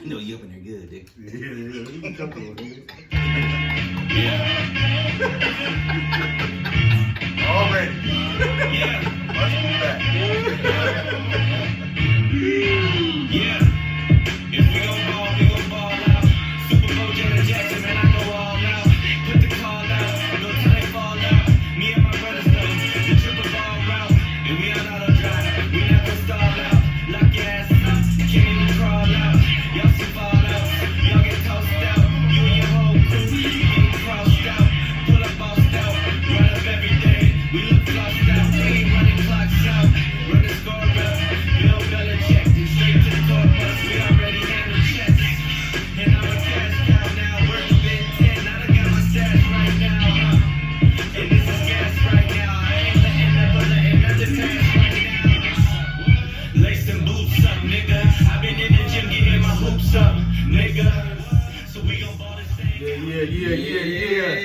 I know you up in there good, dude. Yeah, you can come through, nigga. Already. Yeah. Let's be back. Yeah. If we gon' ball out. Super Bowl Janet Jackson, man, I go all out. Put the call out, no time fall out. Me and my brothers know the triple ball route. And we on auto drive, we never stall out. Lock your ass up, can't even crawl out. Y'all see fall out, y'all get tossed out. You and your whole crew, you getting crossed out. Pull up bossed out, run up every day. We look flossed out, they ain't running clocks out. Run the score up, Bill Belichick. Straight to the court bus, we already handle checks. And I'm a cash cow now, working big 10. I done got my stash right now, huh? And this is gas right now. I ain't letting nothing pass right now. Lace them boots up, nigga. I've been in the gym getting my hoops up, nigga. So we gon' ball this thing. Yeah.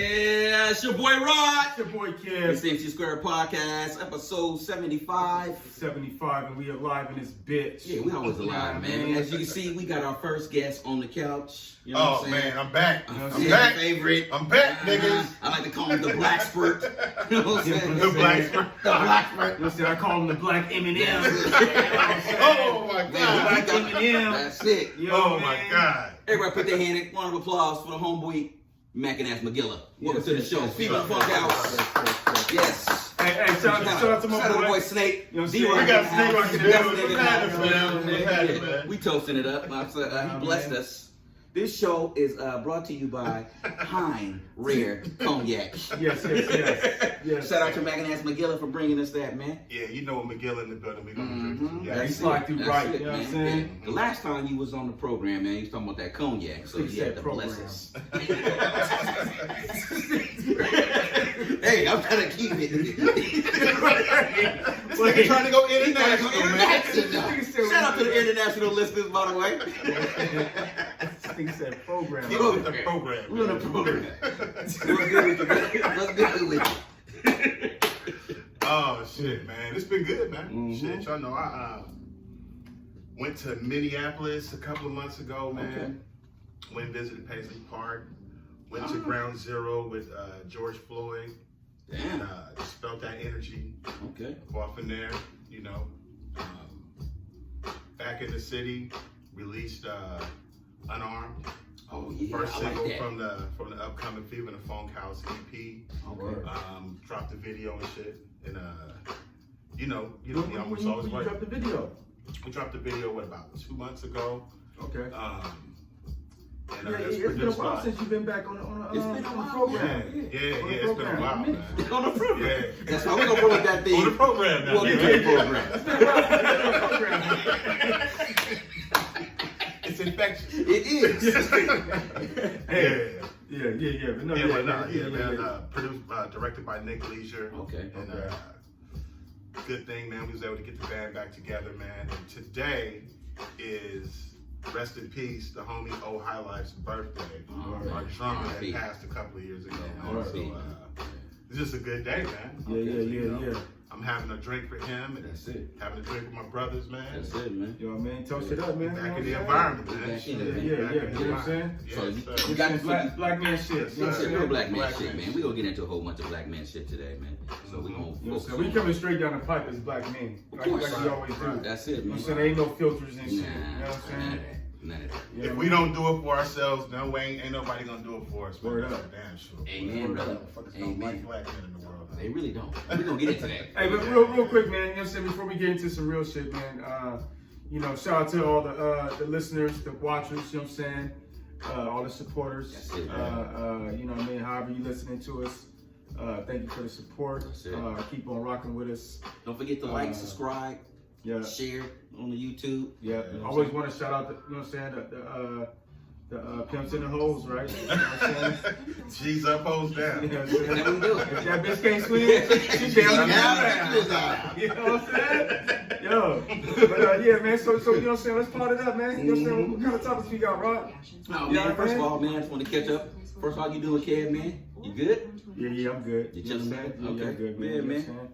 It's your boy Rod. It's your boy It's Kev. the MC Square Podcast, episode 75. 75, and we alive in this bitch. Yeah, we always alive, man. As you can see, we got our first guest on the couch. You know Oh what I'm saying? man, I'm back. I'm I'm back. Favorite. I'm back, niggas. I like to call him the Black Spurt. You know what I'm saying? The Black Spurt. The Black Spurt. Listen, I call him the Black Eminem. Oh my Man, god. Black Eminem. That's it. Yo, Oh my man. god. Everybody put their hand in. Round of applause for the homeboy, Mackinazz Magilla. Welcome to the show. People in the Funk House. Yes. Hey, shout out to my Shout out to boy. boy Snake. You know what I'm D-Rock saying? We got in the Snake house. on the Best bill. nigga in the What's happening, house. man? What's happening, man? We toasting it up. He blessed man. us. This show is brought to you by Hine Rare Cognac. Yes. Shout out to Mackinazz Magilla for bringing us that, man. Yeah, you know what McGill in the building. We gonna drink this. Yeah, Yeah. he slide through That's right. it, You know what I'm man. saying? Yeah. The last time you was on the program, man, you was talking about that cognac, so Fix you had that to bless program. us. Hey, I'm trying to keep it. Nigga trying to go international, man. International. Shout out to the international listeners, by the way. He said program. Get on with the program. We're on the program. What's good with you? Oh shit, man. It's been good, man. Mhm. Shit, y'all know I went to Minneapolis a couple of months ago, man. Okay. Went and visited Paisley Park. Went to Ground Zero with George Floyd. Damn. And just felt that energy Okay. off in there, you know. Back in the city, released Unarmed. Oh yeah. First I like single that. from the upcoming Fever in the Funk House EP. Okay. Dropped the video and shit. And you know, When almost you always right. dropped the video? We dropped the video about 2 months ago. Okay. And Yeah, it's it's been a produced while by. since you've been back on the It's been a while, program. Yeah, On the it's been a program. while, man. On the program. Yeah. That's why we're gonna roll with that thing. On the program now. We'll get to the program. It's infectious. It is. Yeah. But no, Produced, directed by Nick Leisure. Okay. And good thing, man. We was able to get the band back together, man. And today is, rest in peace, the homie O High Life's birthday. Our drummer that passed a couple of years ago, man. So it's just a good day, man. Yeah. I'm having a drink for him and That's it. having a drink with my brothers, man. That's it, man. Yo, man, toast it up, man. Back in You the know what I'm environment, man. Back in Shit, it, man. Yeah, back you in the know what I'm saying? environment. So Yes, you sir. you got Some black man shit. You know what I'm That's saying? real black man Black shit, man man. shit. We're gonna get into a whole bunch of black man shit today, man. So we're gonna You know what I'm focus saying? We on- coming straight down the pipe as black men. Like we always do. That's it, You know man. what I'm saying? There ain't no filters and shit. You know Nah, what I'm saying? none of that. You If know we don't do it for ourselves, no way, ain't nobody gonna do it for us. Man. Word That's up. for damn sure. Amen, brother. Motherfuckers don't Amen. like black men in the world. They really don't. We're gonna get into that. Hey, but real quick, man. You know what I'm saying? Before we get into some real shit, man. You know, shout out to all the listeners, the watchers. You know what I'm saying? All the supporters. That's it, You know what I mean? However you listening to us. Thank you for the support. That's it. Keep on rocking with us. Don't forget to like, subscribe, Yeah. share on the YouTube. Yeah, I always want to shout out the, you know what I'm saying, the pimps in the hoes, right? You know what I'm saying? G's up, hoes down. You know what I'm saying? That we do. If that bitch can't swim, she down the Yeah, down. You know what I'm saying? Yo, but yeah, man. So you know what I'm saying? Let's pot it up, man. You know what I'm saying? What kind of topics we got, Rod? No, Yeah, man, first of man. all, man, I just want to catch up. First of all, you doing, Kev, man? You good? Yeah, I'm good. You know what I'm chilling, saying? man? Yeah, Okay. I'm good, man. Yeah, You know what man. I'm saying?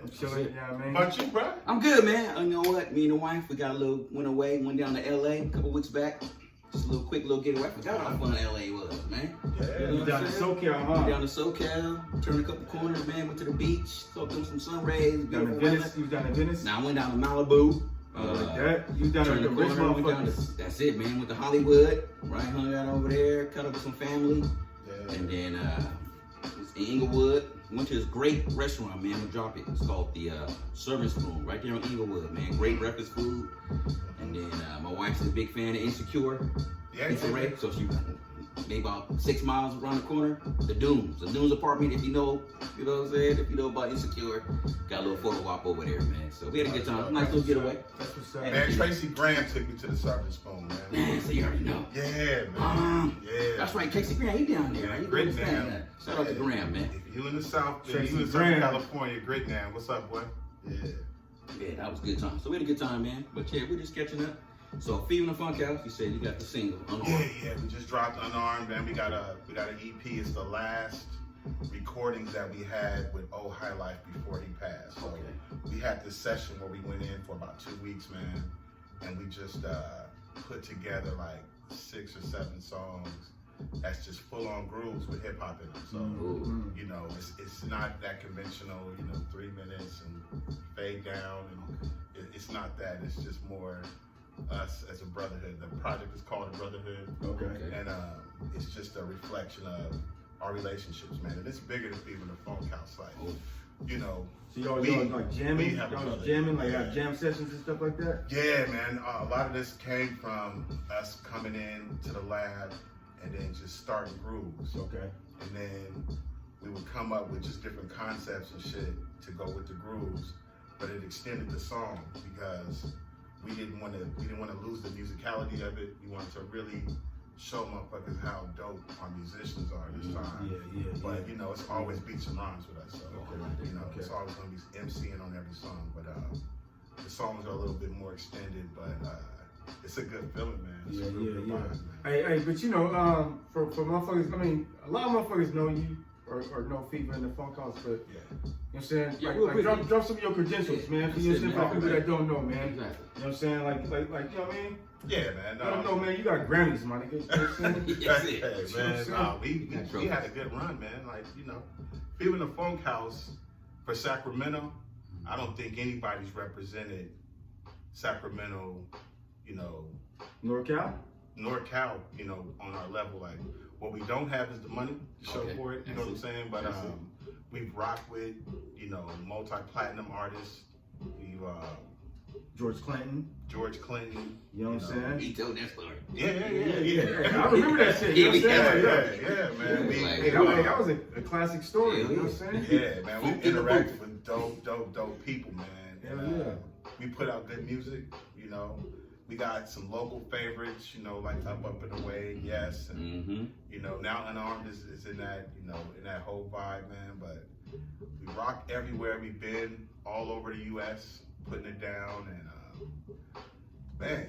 I'm chilling, yeah, man. About you, bro? I'm good, man. You know what? Me and the wife, we got a little, went down to LA a couple weeks back. Just a quick little getaway. I forgot how fun LA was, man. Yeah. You down in SoCal, huh? Went down to SoCal, turned a couple corners, man. Went to the beach, soaked up some sun rays. Down in beautiful Venice? weather. You was down in Venice? Now I went down to Malibu. Like that? You down Turned in the rich corner, went down to, motherfuckers? that's it, man. Went to Hollywood, right? Hung out over there, cut up with some family. Yeah. And then it's in Inglewood. Went to this great restaurant, man. I'm gonna drop it. It's called the Servant's Room, right there in Inglewood, man. Great breakfast food. And then my wife's a big fan of Insecure. Yeah, Pizza yeah. Ray, so she maybe about 6 miles around the corner. The Dunes apartment. If you know what I'm saying. If you know about Insecure, got a little photo op over there, man. So we had a good time. Nice little getaway. That's what's up. Man, Tracy Graham took me to the Servant's Spoon, man. Man, so you already know. Yeah, man. Yeah. That's right, Casey Graham, he down there. He Great understand man. that. Shout out to Graham, man. If you in the South, if Tracy you in Southern Graham. California, great man. What's up, boy? Yeah. Yeah, that was a good time. So we had a good time, man. But yeah, we're just catching up. So Fever in the Funk House, you said you got the single, Unarmed. Yeah, we just dropped Unarmed, man. We got an EP. It's the last recordings that we had with Old High Life before he passed. So we had this session where we went in for about 2 weeks, man, and we just put together like 6 or 7 songs that's just full on grooves with hip hop in them. So you know, it's not that conventional, 3 minutes and fade down, and it's not that. It's just more us as a brotherhood. The project is called A Brotherhood. Okay. And it's just a reflection of our relationships, man. And it's bigger than Fever in the Funk House. Like, So y'all like jamming? Y'all jamming, like have jam sessions and stuff like that? Yeah, man. A lot of this came from us coming in to the lab and then just starting grooves. Okay. And then we would come up with just different concepts and shit to go with the grooves. But it extended the song because we didn't want to lose the musicality of it. We wanted to really show motherfuckers how dope our musicians are this time. Yeah. But it's always beats and rhymes with us. So it's always gonna be MCing on every song. But the songs are a little bit more extended, but it's a good feeling, man. It's a real good vibe, man. Hey, but for motherfuckers, I mean, a lot of motherfuckers know you or know Fever in the Funk House, but Yeah. you know what I'm saying? Yeah, like drop some of your credentials, man. For That's it, for man. people that don't know, man. Exactly. You know what I'm saying? Like, you know what I mean? Yeah, man. I don't know, man. You got Grammys, my nigga. You know what I'm saying? That's Hey, it. man, we trophies. had a good run, man. Like, Fever in the Funk House for Sacramento, I don't think anybody's represented Sacramento, NorCal? NorCal, on our level. Like, what we don't have is the money to show Okay. for it, you know what I'm saying? But That's it. we've rocked with, multi-platinum artists. We've, George Clinton. George Clinton. You know what I'm saying? He told that story. Yeah. I remember that shit. You know what I'm saying? Yeah, man. Like, That was a classic story. You know what I'm saying? Yeah, man, we interacted with dope people, man. Hell And, yeah. we put out good music, We got some local favorites, like Up and Away, Yes, and now Unarmed is in that, in that whole vibe, man. But we rock everywhere we've been, all over the U.S., putting it down, and man,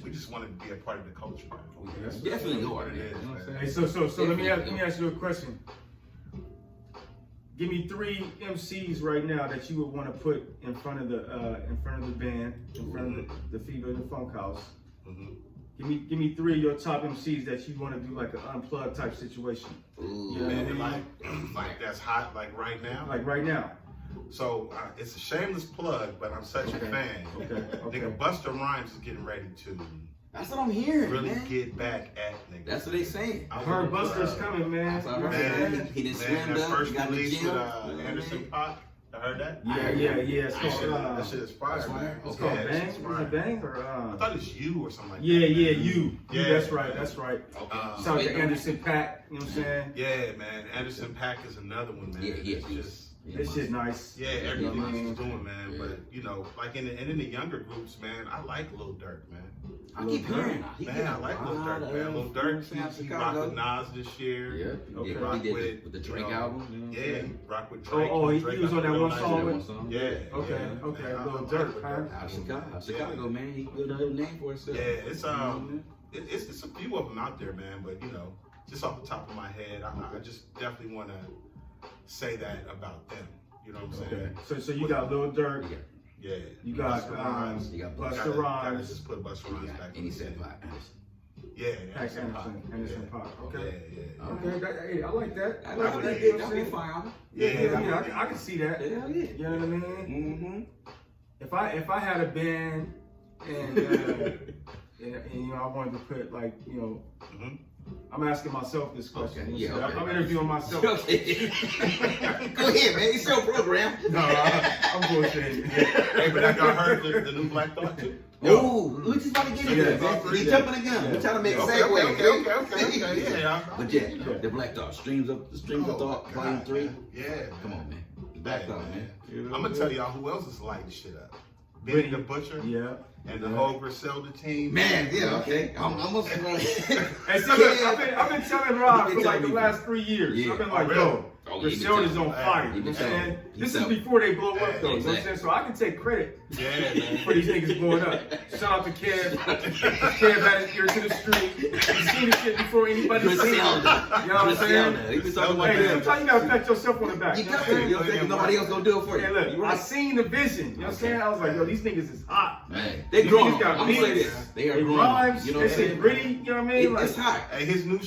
we just want to be a part of the culture, man. That's definitely what yours, it man. is, You know what I'm man. Hey, so let me ask you a question. Give me 3 MCs right now that you would want to put in front of the band, in front of the Fever in the Funk House. Mhm. Give me 3 of your top MCs that you want to do like an unplugged type situation. Ooh, Yeah. Man, like that's hot, like right now. Like right now. So it's a shameless plug, but I'm such a fan. Okay. Nigga, Busta Rhymes is getting ready to that's what I'm hearing, really man. get back at niggas. That's what they saying. I heard Buster's coming, man. That's what I heard. Man, He done man, slammed that up. first He got in the release gym. with Anderson .Paak. I heard that. Yeah. It's called That shit is fire, That's man. fire. it's Okay. called Yeah, Bang. it's Is fire. it Bang or I thought it's You or something like Yeah, that. you. Yeah, That's right. man. That's right. Okay. Shout out to Anderson .Paak. You know what I'm saying? Yeah, man. Anderson .Paak is another one, man. Yeah, It's he is. just This shit nice. yeah, everything Yeah. he's doing, man. Yeah. But like in the younger groups, man, I like Lil Durk, man. I keep hearing that. Man, I like Lil Durk, man. Lil Durk, he rocked with Nas this year. Yeah. Okay. Yeah, he did With, with the Drake you know, album. You know what I'm Yeah, saying? he rocked with Drake. Oh, he Drake was got on that real one nice song shit. with- Yeah. Okay, yeah, okay, man, I Lil like Durk, Lil huh? Durk. Out of Chicago, man. He built a little name for himself. Yeah, it's a few of them out there, man. But just off the top of my head, I just definitely want to say that about them. You know what I'm saying? Okay. So you got Lil Durk. Yeah. You got Busta Rhymes. You got Busta Gotta Rhymes. just put Busta Rhymes back. And he on said the Black Anderson. Yeah, Anderson Paak. Okay. Yeah. Okay, hey, I like that. I like that. That'd be fine. Yeah, I can see that. Hell yeah. You know what I mean? Mm-hmm. If I had a band and you know I wanted to put like I'm asking myself this question. Okay, yeah, okay. I'm interviewing myself. Okay. Go ahead, man. It's your program. No, I'm bullshitting. Hey, but have y'all heard the new Black Thought too? Oh, we just about to get into Yeah. it, man. We jumping the gun. We're trying to make a segue. Okay. Yeah. But yeah, the Black Thought, Streams of Thought, Volume 3. Yeah. Come on, man. The Black Thought, man. I'm gonna tell y'all who else is lighting shit up. Benny the Butcher. Yeah. And the whole Griselda team. Man, yeah, okay. I'm almost And see, I've been telling Rob for like the last 3 years. Yeah. I've been like, yo, Griselda's on fire. You know what I'm saying? This is before they blow up, though. You know what I'm saying? So I can take credit for these niggas blowing up. Shout out to Kev. Kev had his ear to the street. He's seen this shit before anybody seen it. You know what I'm saying? He been talking about Hey, sometimes you gotta pat yourself on the back. You got to. You don't think nobody else gonna do it for you. Hey, look, You I right. seen the vision. You know what I'm saying? I was like, yo, these niggas is hot. Man, they growing. These got I'm gonna say beats, this. They are They growing. rhymes, You know what that I'm shit saying? gritty. You know what I mean? It's hot. Hey, his new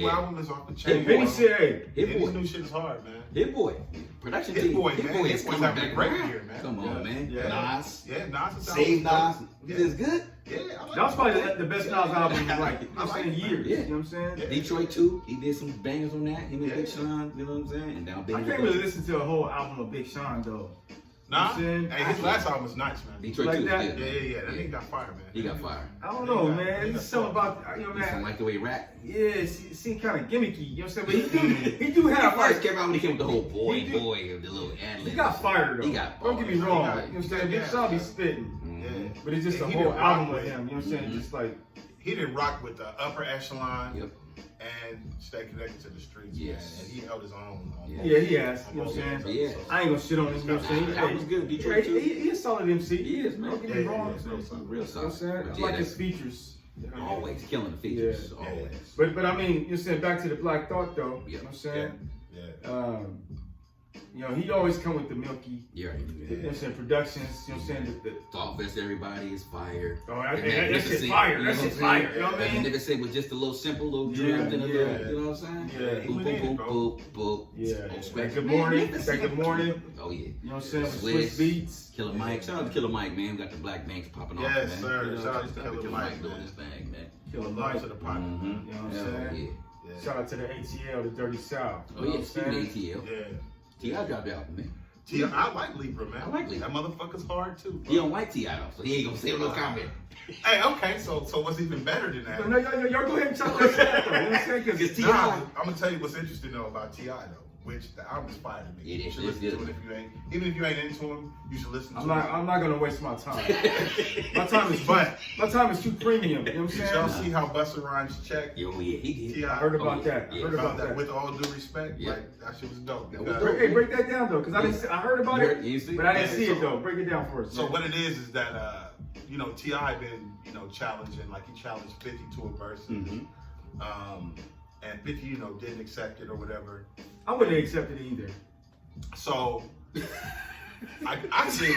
Yeah. album is off the chain. Hey, Benny said, hey, Hit His boy. new shit is hard, man. Hit boy. Production Hit team. Boy, Hit man. boy Hit is Boy's coming having back a great around. year, man. Come on, man. Yeah. Nas. Yeah, Nas is Save Nas. Yeah. This good. Yeah, I like that was probably the best Nas album in like, you know what I'm saying, years. Yeah. You know what I'm saying? Yeah. Detroit too. He did some bangers on that. Him and Yeah. Big Sean. You know what I'm saying? And now I Benny. can't really listen to a whole album of Big Sean though. Nah, You know what I'm saying? hey, his last album was nice, man. Detroit Like too. that? Yeah. That nigga got fired, man. He got fired. I don't know, man. It's something about, you know, He sound man. like the way he rap. Yeah, it seemed kind of gimmicky. You know what I'm saying? But he do have First like, came out when he came with the whole boy, He do- of the little ad he lib. got fired though. He got Don't get me bars. wrong. He got- You know what I'm saying? Big Sean be spitting. Yeah. But it's just Yeah, a he whole didn't rock album with with- him. You know what I'm saying? Just like, He didn't rock with the upper echelon Yep. and stay connected to the streets, Yes. man. And he held his own. On Yeah. yeah, he has. You know what I'm saying? Yeah. I ain't gonna shit on him. You know what I'm saying? That was good. Detroit too. He a solid MC. He is, man. Don't get me Yeah, wrong. yeah, You know what Real I'm solid. saying? I But like yeah, his features. You know what I mean? always killing the features. Yeah. Always. But I mean, you're saying back to the Black Thought though. You know what I'm saying? Yeah. You know, he always come with the milky. Yeah. You know what I'm saying? Productions. You know what I'm saying? Thought Fest, everybody is fire. Oh, that And shit Magnificent, fire. you That know shit what I'm fire. saying? You know what I mean? Nigga said with just a little simple little Yeah, drums and a little, yeah. you know what I'm saying? Yeah. Boop, boop, boop, boop, boop. Yeah. Oh, That scratch. good morning. Magnificent. That good morning. Oh, yeah. You know what I'm saying? With Swiss. Swiss beats. Killer Mike. Shout out to Killer Mike, man. We got the black banks popping off, Yes, man. sir. You know, Shout out to Killer Mike, doing man. his thing, man. Killer Love Mike. to the pot. Mhm. You know what I'm Hell saying? Yeah. Shout out to the ATL, the Dirty South. Oh, You know yeah. what I'm Speaking of saying? ATL. Yeah. T.I. dropped the album, man. I like Libra, man. I like Libra. That motherfucker's hard too. He don't like T.I. though, so he ain't gonna say no comment. Hey, okay, so what's even better than that? No, y'all go ahead and chop that shit out, though. You know what I'm saying? It's Because T.I. Nah, I'm gonna tell you what's interesting though about T.I. though, which the album inspired me. It You is, should it's listen to good. it if you ain't, even if you ain't into him, you should listen to I'm it. not gonna waste my time. My time is too premium. You know what I'm Did y'all saying? see how Busta Rhymes checked Yo, yeah, he did. T.I. I heard about Oh, yeah. that. I Yeah. heard about that. With all due respect, Yeah. like that shit was dope. That was Because- dope. Hey, break that down though, because I heard about it, You see? but I didn't Yeah, see it so- though. Break it down for us. So man. what it is that T.I. been challenging, like he challenged 50 to a verse, Mhm. and 50 didn't accept it or whatever. I wouldn't have accepted it either. So I think 50.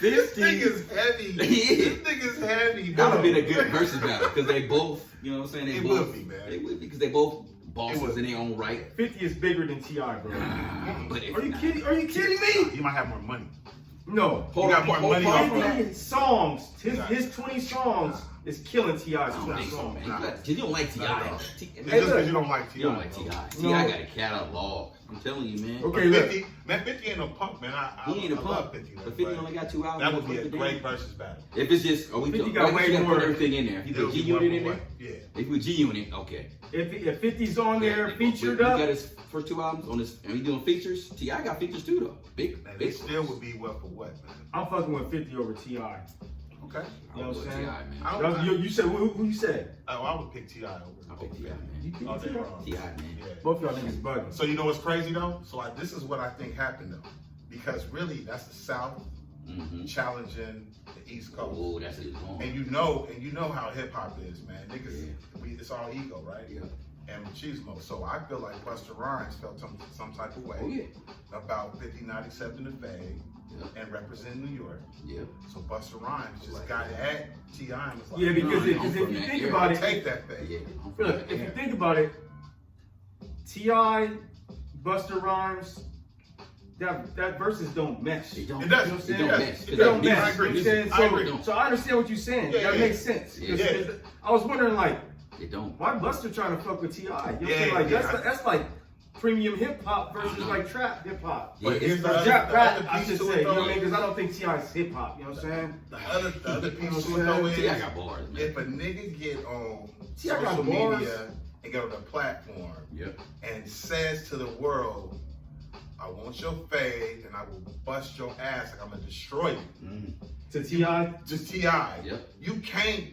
this nigga's heavy. This nigga's heavy. That would have bro. been a good versus battle because they both, you know what I'm saying? They It both, would be, man. They would be because they both It bosses would in their own right. 50 is bigger than T.I., bro. But if Are you not- kidding? Are you kidding me? He might have more money. No. Hold got on, more hold money on, off hold of on. that. 50 songs. Nah. His 20 songs is killing T.I.'s I don't 20 think so, songs. man. Nah. You don't like T.I. Nah. T- It's Hey, just look. because you don't like You don't T.I. like bro. T.I. No. T.I. got a catalog. I'm telling you, man. Okay, But look. 50 ain't no punk, man. I He ain't a I punk. love 50. But 50 only got 2 albums. That would be a Fuck the great damn. versus battle. If it's just, are we 50 got got way way more. more. Put everything in there. If you It'll put be G Unit in one there, for one. Yeah. if we G Unit, okay. If 50's on there, Yeah, featured we up. got his first 2 albums on this, and we doing features. T.I. got features too, though. Big, Man, big. it still would be what for what, man. I'm fucking with 50 over T.I. Okay. You know what I'm saying? T.I., man. I That was- You said, who you said? I would pick T.I. over. I'll pick T.I., You man. pick Oh, they're T.I.? wrong. T.I., man. Yeah. Both y'all niggas bugging. So you know what's crazy though? So this is what I think happened though, because really that's the South Mm-hmm. challenging the East Coast, Oh, that's it. Going. and you know how hip hop is, man. Niggas, Yeah. it's all ego, right? Yeah. And machismo. So I feel like Busta Rhymes felt some type of way Oh, yeah. about 50 not accepting the fade, and represent New York. Yeah. So Busta Rhymes just got at T.I. and was like, Yeah, because No, if I'm you from that think era. about it, take that thing. Yeah. I'm from look, that if you era. think about it, T.I., Busta Rhymes, that verses don't mesh. It don't. It does. You know what I'm It saying? don't Yeah. match. It don't Yeah, match. I agree. You know what I'm saying? I agree. So I understand what you're saying. Yeah, That yeah, makes sense. Yeah. Yeah. I was wondering, like, It don't. why Busta trying to fuck with T.I.? You know what I'm Yeah, saying? Like, yeah. that's like premium hip hop versus like trap hip hop. Yeah, But here's it's the other, Rap, the rap, other I piece should to say. it, You know though. what I mean? Because I don't think T.I.'s hip hop. You know what I'm saying? The other piece to it, Yeah. though, is T.I. got bars, man. if a nigga get on T.I. got social bars. media and get on the platform Yep. and says to the world, I want your fade and I will bust your ass like I'm gonna destroy you. Mm. To T.I. Just T.I. Yep. You can't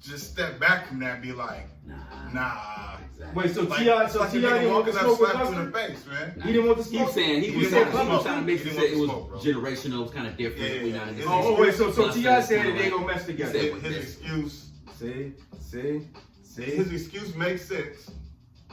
just step back from that and be like, nah. Exactly. Wait, so Like, T.I. So like the T.I. nigga didn't want to walking up, smoke with slap you in Busta? the face, man. He didn't want to He smoke? was saying he He was didn't trying want to to make smoke. it He say it didn't was want to smoke, bro. generational, it was kind of different. Yeah, We yeah, not in yeah. this Oh, wait, so Busta T.I. is said kinda that they ain't like- gonna mesh together. He said- His excuse, See? his excuse makes sense,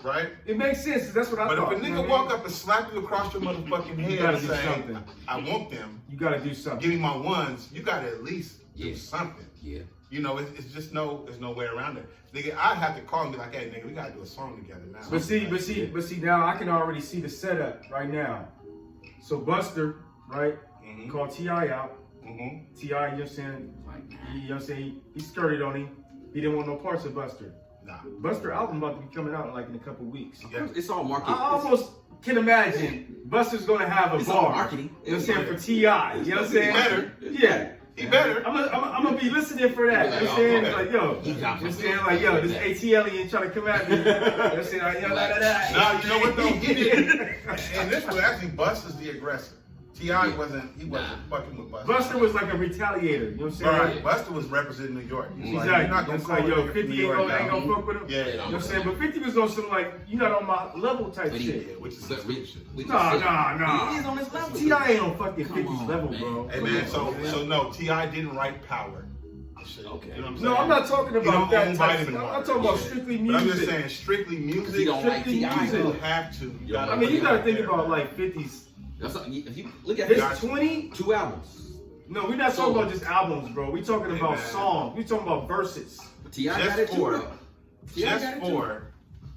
right? It makes sense, 'cause that's what I But thought. if a you know nigga what I walk mean? up and slap you across your motherfucking You head gotta and do say, something. I want them, You gotta do something. give me my ones, you gotta at least do Yeah. something. Yeah. You know, it's just there's no way around it. Nigga, I'd have to call and be like, hey, nigga, we gotta do a song together now. But see, now I can already see the setup right now. So Buster, right, Mm-hmm. called T.I. out. Mm-hmm. T.I., you know what I'm saying? Like, You know what I'm saying? He skirted on him. He didn't want no parts of Buster. Nah. Buster album about to be coming out like in a couple weeks. Yeah. it's all marketing. I almost can imagine Buster's gonna have a It's all bar. marketing. You know what I'm saying? For T.I. You know what I'm saying? Better. Yeah. He better. I'm gonna be listening for that. You know what I'm saying? Like, yo, He you know got what I'm saying? Like, yo, this AT alien trying to come at me. You know what I'm saying? Like, yo, Nah, you know what though? He didn't. And this was actually Buster's the aggressor. T.I. wasn't fucking with Buster. Buster was like a retaliator. You know what I'm saying? Right. Buster was representing New York. He was like, Exactly. you're not gonna It's call like, a yo, nigga from 50 New ain't York gonna now. fuck with him. Yeah. You know what I'm saying? But 50 was on some like, you're not on my level type But he- shit. Yeah, which is But some we- shit. we just Nah. said- He is on his level. T.I. ain't on fucking Come 50's on, level, man. bro. Hey man, so no, T.I. didn't write Power. Shit. Okay. You know what I'm No, saying? I'm not talking He about don't that own type. vitamin I'm water. talking about Yeah. strictly But I'm just music. saying, strictly music. He don't like Strictly T.I. music. You have to. You gotta I mean, you put gotta it think out about there. like 50's. That's not, if you look at His Gotcha. 20. 2 albums. No, we're not So- talking about just albums, bro. We talking Hey, about man. songs. We talking about verses. T.I. Just got it too. for- bro. T.I. got Just it too. for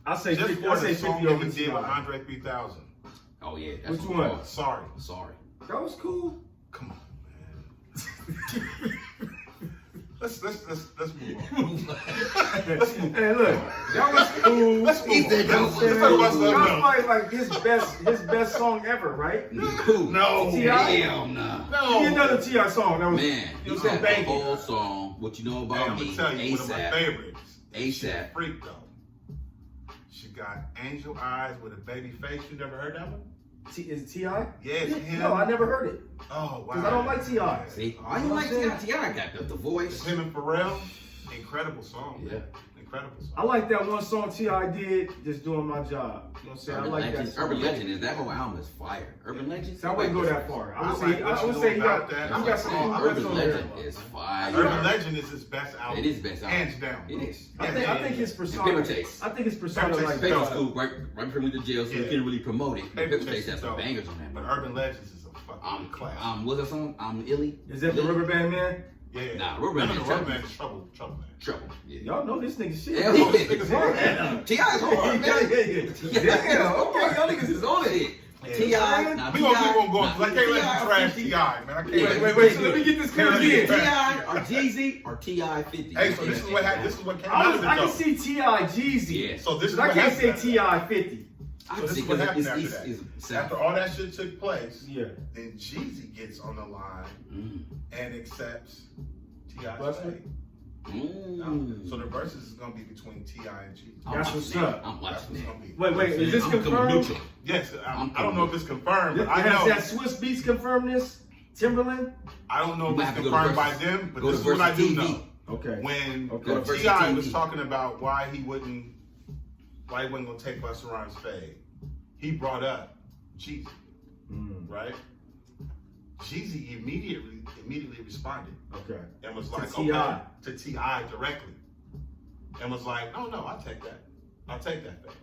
I say just 50. for I the say song 50 that over he did with T.I. Andre 3000. Oh yeah. That's Which what one? it was. Sorry. Sorry. That was cool. Come on, man. Let's move on. Hey, look, that was cool. Let's move on. said that was Let's talk about something That was else. probably like his best song ever, right? Who? No. T.I. Hell nah. No. Give me another T.I. song that was, Man, it he was got some the banging. whole song. What you know Hey, about I'm me? gonna tell you, one of my ASAP. favorites. ASAP. Freak though. She got angel eyes with a baby face. You never heard that one? Is it T.I.? Yes, him. No, I never heard it. Oh wow. Because I don't like T.I. See, I don't like T.I. T.I. got the It's voice. him and Pharrell. Incredible song. Yeah. Man. Incredible song. I like that one song T.I. did, Just Doing My Job. You know what I'm saying? I Urban like that Legend. song. Urban Legend is that whole album is fire. Urban Legend. So I wouldn't go that far. I would say, what I you would know say you got, about that. you got some Urban best on there. Legend is fire. Urban Legend is his best album. It is best album. Hands down. It is. I think his And persona. Paper Chase. I think his persona Paper Chase like is Paper dope. School, right before we went to jail, so we Yeah. couldn't really promote it. But Paper Paper Chase Chase has is some dope. bangers on that. But bro. Urban Legends is a fucking classic. What's that song? Illy. Is that the Illy? Rubber Band Man? Yeah. Nah, Rubber No, Band Rubber is Band is trouble, man. Trouble. Yeah. Y'all know this nigga shit. Hell Yeah, yeah. niggas hard. T.I. is hard, yeah, man. yeah. Okay, y'all niggas is on it. Yeah. T.I. Nah, We gonna keep on going. Nah, 'Cause I can't let you T.I. trash 50. T.I. man. I can't. Wait, so let me get this clear Can't let you again. trash. T.I. or Jeezy or T.I. 50. Hey, so this is what happened. This is what came out of it I can though. see T.I. Jeezy. Yeah. So this is But I what can't happened say after that. T.I. 50. I So can this see is what happened because after it's that. After all that shit took place, Yeah. then Jeezy gets on the line Mm. and accepts T.I.'s Buster? fate. Mm. So the verses is gonna be between T.I. and Jeezy. I'm That's watching what's that. up. I'm That's watching what's that. gonna be. Wait, is this I'm coming confirmed? neutral. Yes, I don't know if it's confirmed, but I Has know. that Swiss Beats confirmed this? Timberland? I don't know You if might it's have to go to confirmed by Versus. them, but Go this to is what I Versus do TV. know. Okay. When Okay. Go to Versus T.I. TV. was talking about why he wasn't gonna take Busta Rhymes' fade, he brought up Jeezy, right? Jeezy immediately responded Okay. and was like, T.I. okay, to T.I. directly, and was like, oh no, I'll take that fade.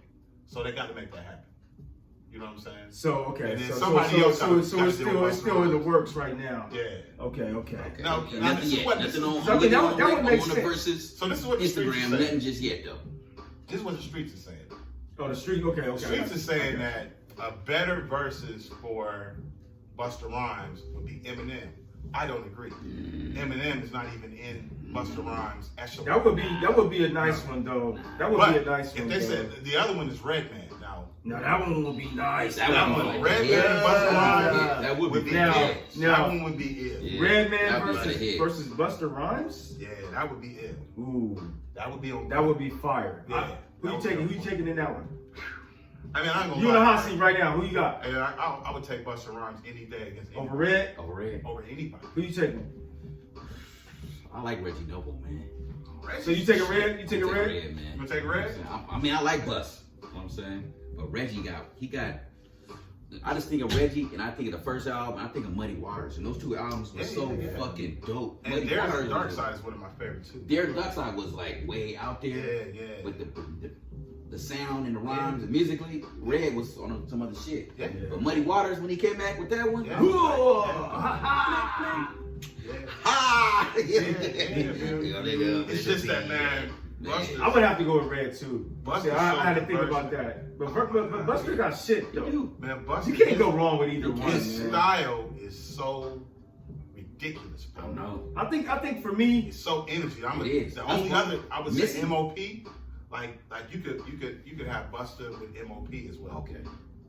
So they got to make that happen. You know what I'm saying? So okay, And then so somebody else so gotta it's deal with still in the works right now. Yeah. Okay. Now, Okay. now Nothing this is yet. what Nothing on, I mean, that would make on the sense. versus So this is what the streets Instagram. are saying. Nothing just yet though. This is what the streets are saying. Oh, the street. Okay. The streets are saying that a better versus for Busta Rhymes would be Eminem. I don't agree. Eminem is not even in Busta Rhymes' echelon. That would be a nice one though. That would be a nice one. If they said the other one is Redman, now that one would be nice. That one, like Redman, yeah. Busta Rhymes, Yeah, that would be now, it. that one would be it. Yeah. Redman That'd be the hit. versus Busta Rhymes. Yeah, that would be it. Ooh, That would be on. that would be fire. Yeah. Who you taking? Who you taking in that one? I mean, I'm gonna. You in the hot seat right now. Who you got? And I would take Busta Rhymes any day against anybody. Over Red? Over Red. Over anybody. Who you taking? I like Reggie Noble, man. So you taking Red? You taking Red? Man. You gonna take Red? I mean, I like Bus. You know what I'm saying? But Reggie got. I just think of Reggie, and I think of the first album, and I think of Muddy Waters, and those two albums were fucking dope. And Muddy There's Waters the Dark Side is one of my favorites too. Their Dark Side was like way out there. Yeah. With the sound and the rhymes and musically, Red was on some other shit. Yeah. But Muddy Waters, when he came back with that one, Yeah. It's just that, man. Busta, I would have to go with Red too. Busta's See, I had to so think about that. But Busta got shit though. man, Busta, You can't go wrong with either one. his Man. style is so ridiculous, I bro. don't know. I think for me, It's so energy. It is. The only That's other I would missing. say MOP. Like you could have Busta with MOP as well. Okay.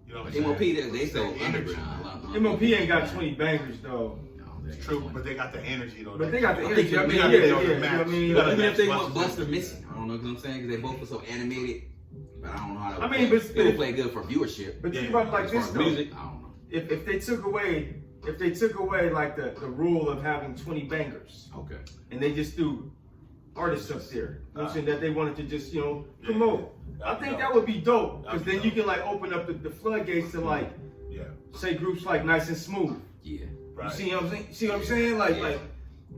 You know what I'm saying? MOP, they It's go that energy. underground. MOP ain't got 20 bangers though. It's true, but they got the energy though. But they got the I think energy. I you mean, gotta yeah, be able to yeah. match. You know what I mean? You gotta Even if they Busta want Buster missing. missing, I don't know what I'm saying, because they both were so animated. But I don't know how to. I mean, but it would play good for viewership. But think about it like As far this as though. music, I don't know. If they took away like the rule of having 20 bangers, Okay. and they just threw artists up there, you know what I'm saying, that they wanted to just promote. I think that would be dope, because then you can like open up the floodgates to like say groups like Nice and Smooth. Yeah. Right. You see what I'm saying? Like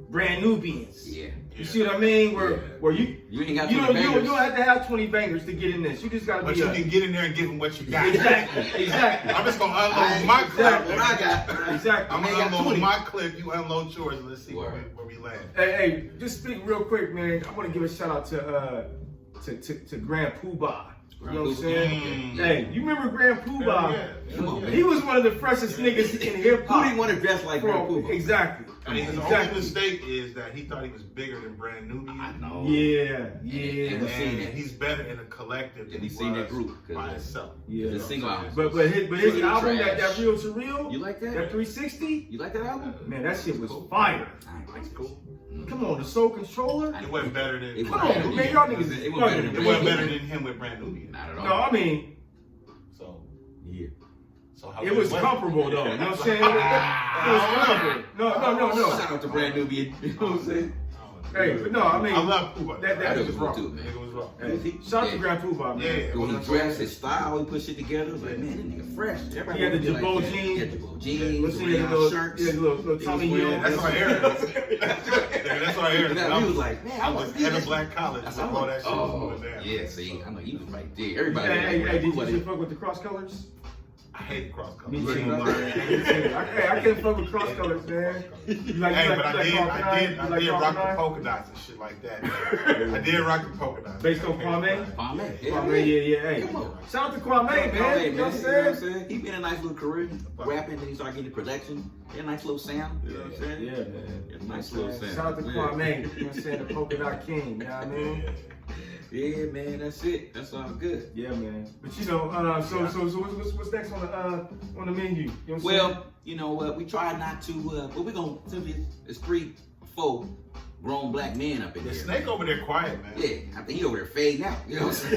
Brand Nubians. Yeah. You see what I mean? Where you ain't got you 20 don't bangers. have to have 20 bangers to get in this. You just gotta But be you can get in there and give them what you got. Exactly. I'm just gonna unload my clip. What I got. Exactly. I'm Man, gonna got unload 20. my clip. You unload yours. Let's see where we land. Hey, just speak real quick, man. I want to give a shout out to Grand Poobah. You know what I'm saying? Hey, you remember Grand Poobah? Come on, man. He was one of the freshest niggas in hip Who hop. didn't want to dress like Grand Poobah? Exactly. I mean, his only mistake is that he thought he was bigger than Brand Nubian. I know. Yeah. And we seen And it. he's better in a collective than And we he seen that was group, 'cause by himself. Yeah. The single album. But his Trash. album, that Real to Real, You like that? that 360, You like that album? man, that shit was fire. That's cool. Come on, the Soul Controller. It wasn't better than. It Come on, man, y'all niggas. It wasn't better than It wasn't better than him with Brand Nubian. Not at all. No, I mean, So Yeah. how it was comparable though. You know what I'm saying? It was comparable. No. Shout out to Brand Nubian. You know what I'm saying? Hey, but no, I mean, I love Poobah. that was was cool wrong. too, man. Nigga was wrong. Hey, shout out to Grand Poobah, man. Yeah. When he dressed, his style, he put shit together. I was like, man, this nigga fresh. Everybody He had the wanted to be Jabot like that. jeans. He had Jabot jeans, Let's see, rayon little shirts. little Tommy Hill. That's what I heard. That's what I heard. And he was like, man, I was at a black college. That's That's all that shit was oh, going down. yeah, see, I know he was right there. Everybody Hey, was like, did what you is- fuck with the cross colors? I hate cross colors. Me too. Hey, I can't fuck with cross colors, man. You like, but I did rock the Crocodile? polka dots and shit like that. I did rock the polka dots. Based on Kwame? Kwame. Kwame, yeah. Hey, Come on. shout out to Kwame, man. Kwame, You know what I'm you know what I'm saying? saying? He been a nice little career, rapping, then he started getting production. He had a nice little sound. You know what I'm saying? Yeah, man. He had a nice little sound. Shout out to Kwame. You know what I'm saying? The polka dot king. You know what I mean? Yeah, man, that's it. That's all good. Yeah, man. But you know, so what's next on the menu? You know what I'm saying? Well, you know what? We try not to, but we're going to, simply, it's 3-4 grown black men up in The here. snake over there quiet, man. Yeah, I think he over there fading out. You know what I'm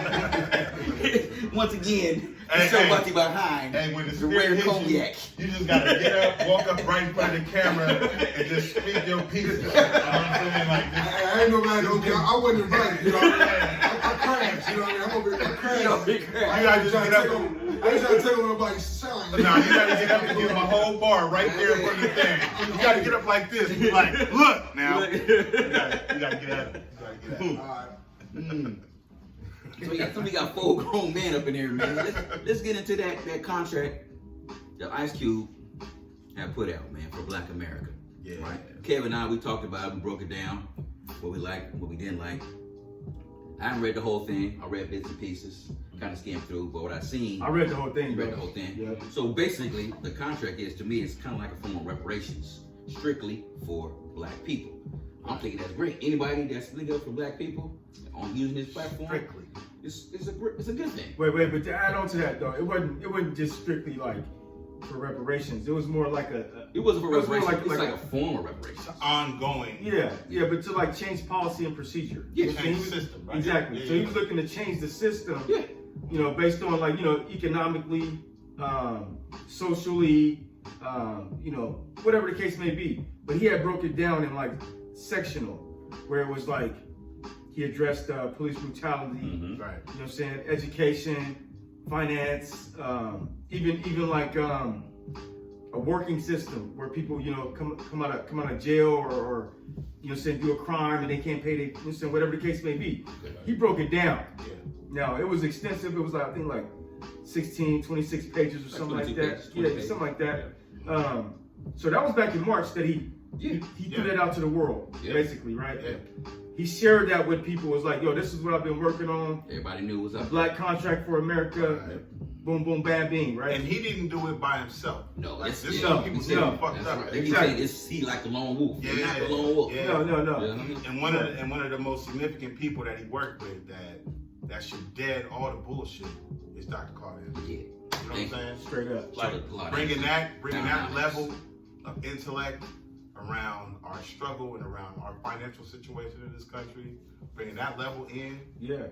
saying? Once again, Hey, so hey. much behind Hey, when the the spirit rare hits cognac. you just gotta get up, walk up right in front of the camera, and just speak your piece. You know what I'm saying? Like, I ain't nobody okay. I wasn't invited, you know what I mean? I crashed, you know what I mean? I'm over here, I crashed. you gotta just get up. I ain't trying to take on nobody's shine. Nah, you gotta get up and give him a whole bar right there in front of the thing. You gotta get up like this and be like, look now. You gotta get at it. You gotta get at it. All right. So we got 4 grown men up in here, man. Let's get into that contract that Ice Cube had put out, man, for Black America. Yeah. Right? Kevin and I, we talked about it, we broke it down, what we liked, what we didn't like. I haven't read the whole thing. I read bits and pieces, kind of skimmed through, but what I seen, I read the whole thing. read the whole thing. Yeah. So basically, the contract is, to me, it's kind of like a form of reparations, strictly for Black people. I'm thinking that's great. Anybody that's speaking up for Black people on using this platform, Strictly. it's a good thing. Wait, but to add on to that though, it wasn't just strictly like for reparations. It was more like It wasn't for it was more reparations. like- It's like like a form of reparations. Ongoing. yeah, but to like change policy and procedure. Yeah, And he change was- the system, right? Exactly. Yeah, So he yeah. was looking to change the system. Yeah. You know, based on like, you know, economically, socially, you know, whatever the case may be. But he had broke it down in like sectional, where it was like he addressed police brutality, Right. you know what I'm saying, education, finance, even like a working system where people, you know, come out of jail or you know, say do a crime and they can't pay, you know, whatever the case may be. He broke it down. Yeah. Now it was extensive. It was like, I think like 16, 26 pages or Like something like 22 that. pages, 20 Yeah, pages. something like that. So that was back in March that he put it out to the world, Yeah. basically, right? Yeah. He shared that with people. It was like, yo, this is what I've been working on. Everybody knew what was up. Black contract for America. Right. Boom, boom, bam, bing, right? And he didn't do it by himself. No, Like, that's this is yeah, what people no, say no. he fucked That's up. right. They Exactly. say it's he like the lone wolf. Yeah, Not the lone wolf. yeah. No. You know what I mean? And one of the most significant people that he worked with that should dead all the bullshit is Dr. Carter. Yeah. You know what I'm saying? Straight up. Like A lot of bringing that down level of intellect around our struggle and around our financial situation in this country, bringing that level in, Yeah.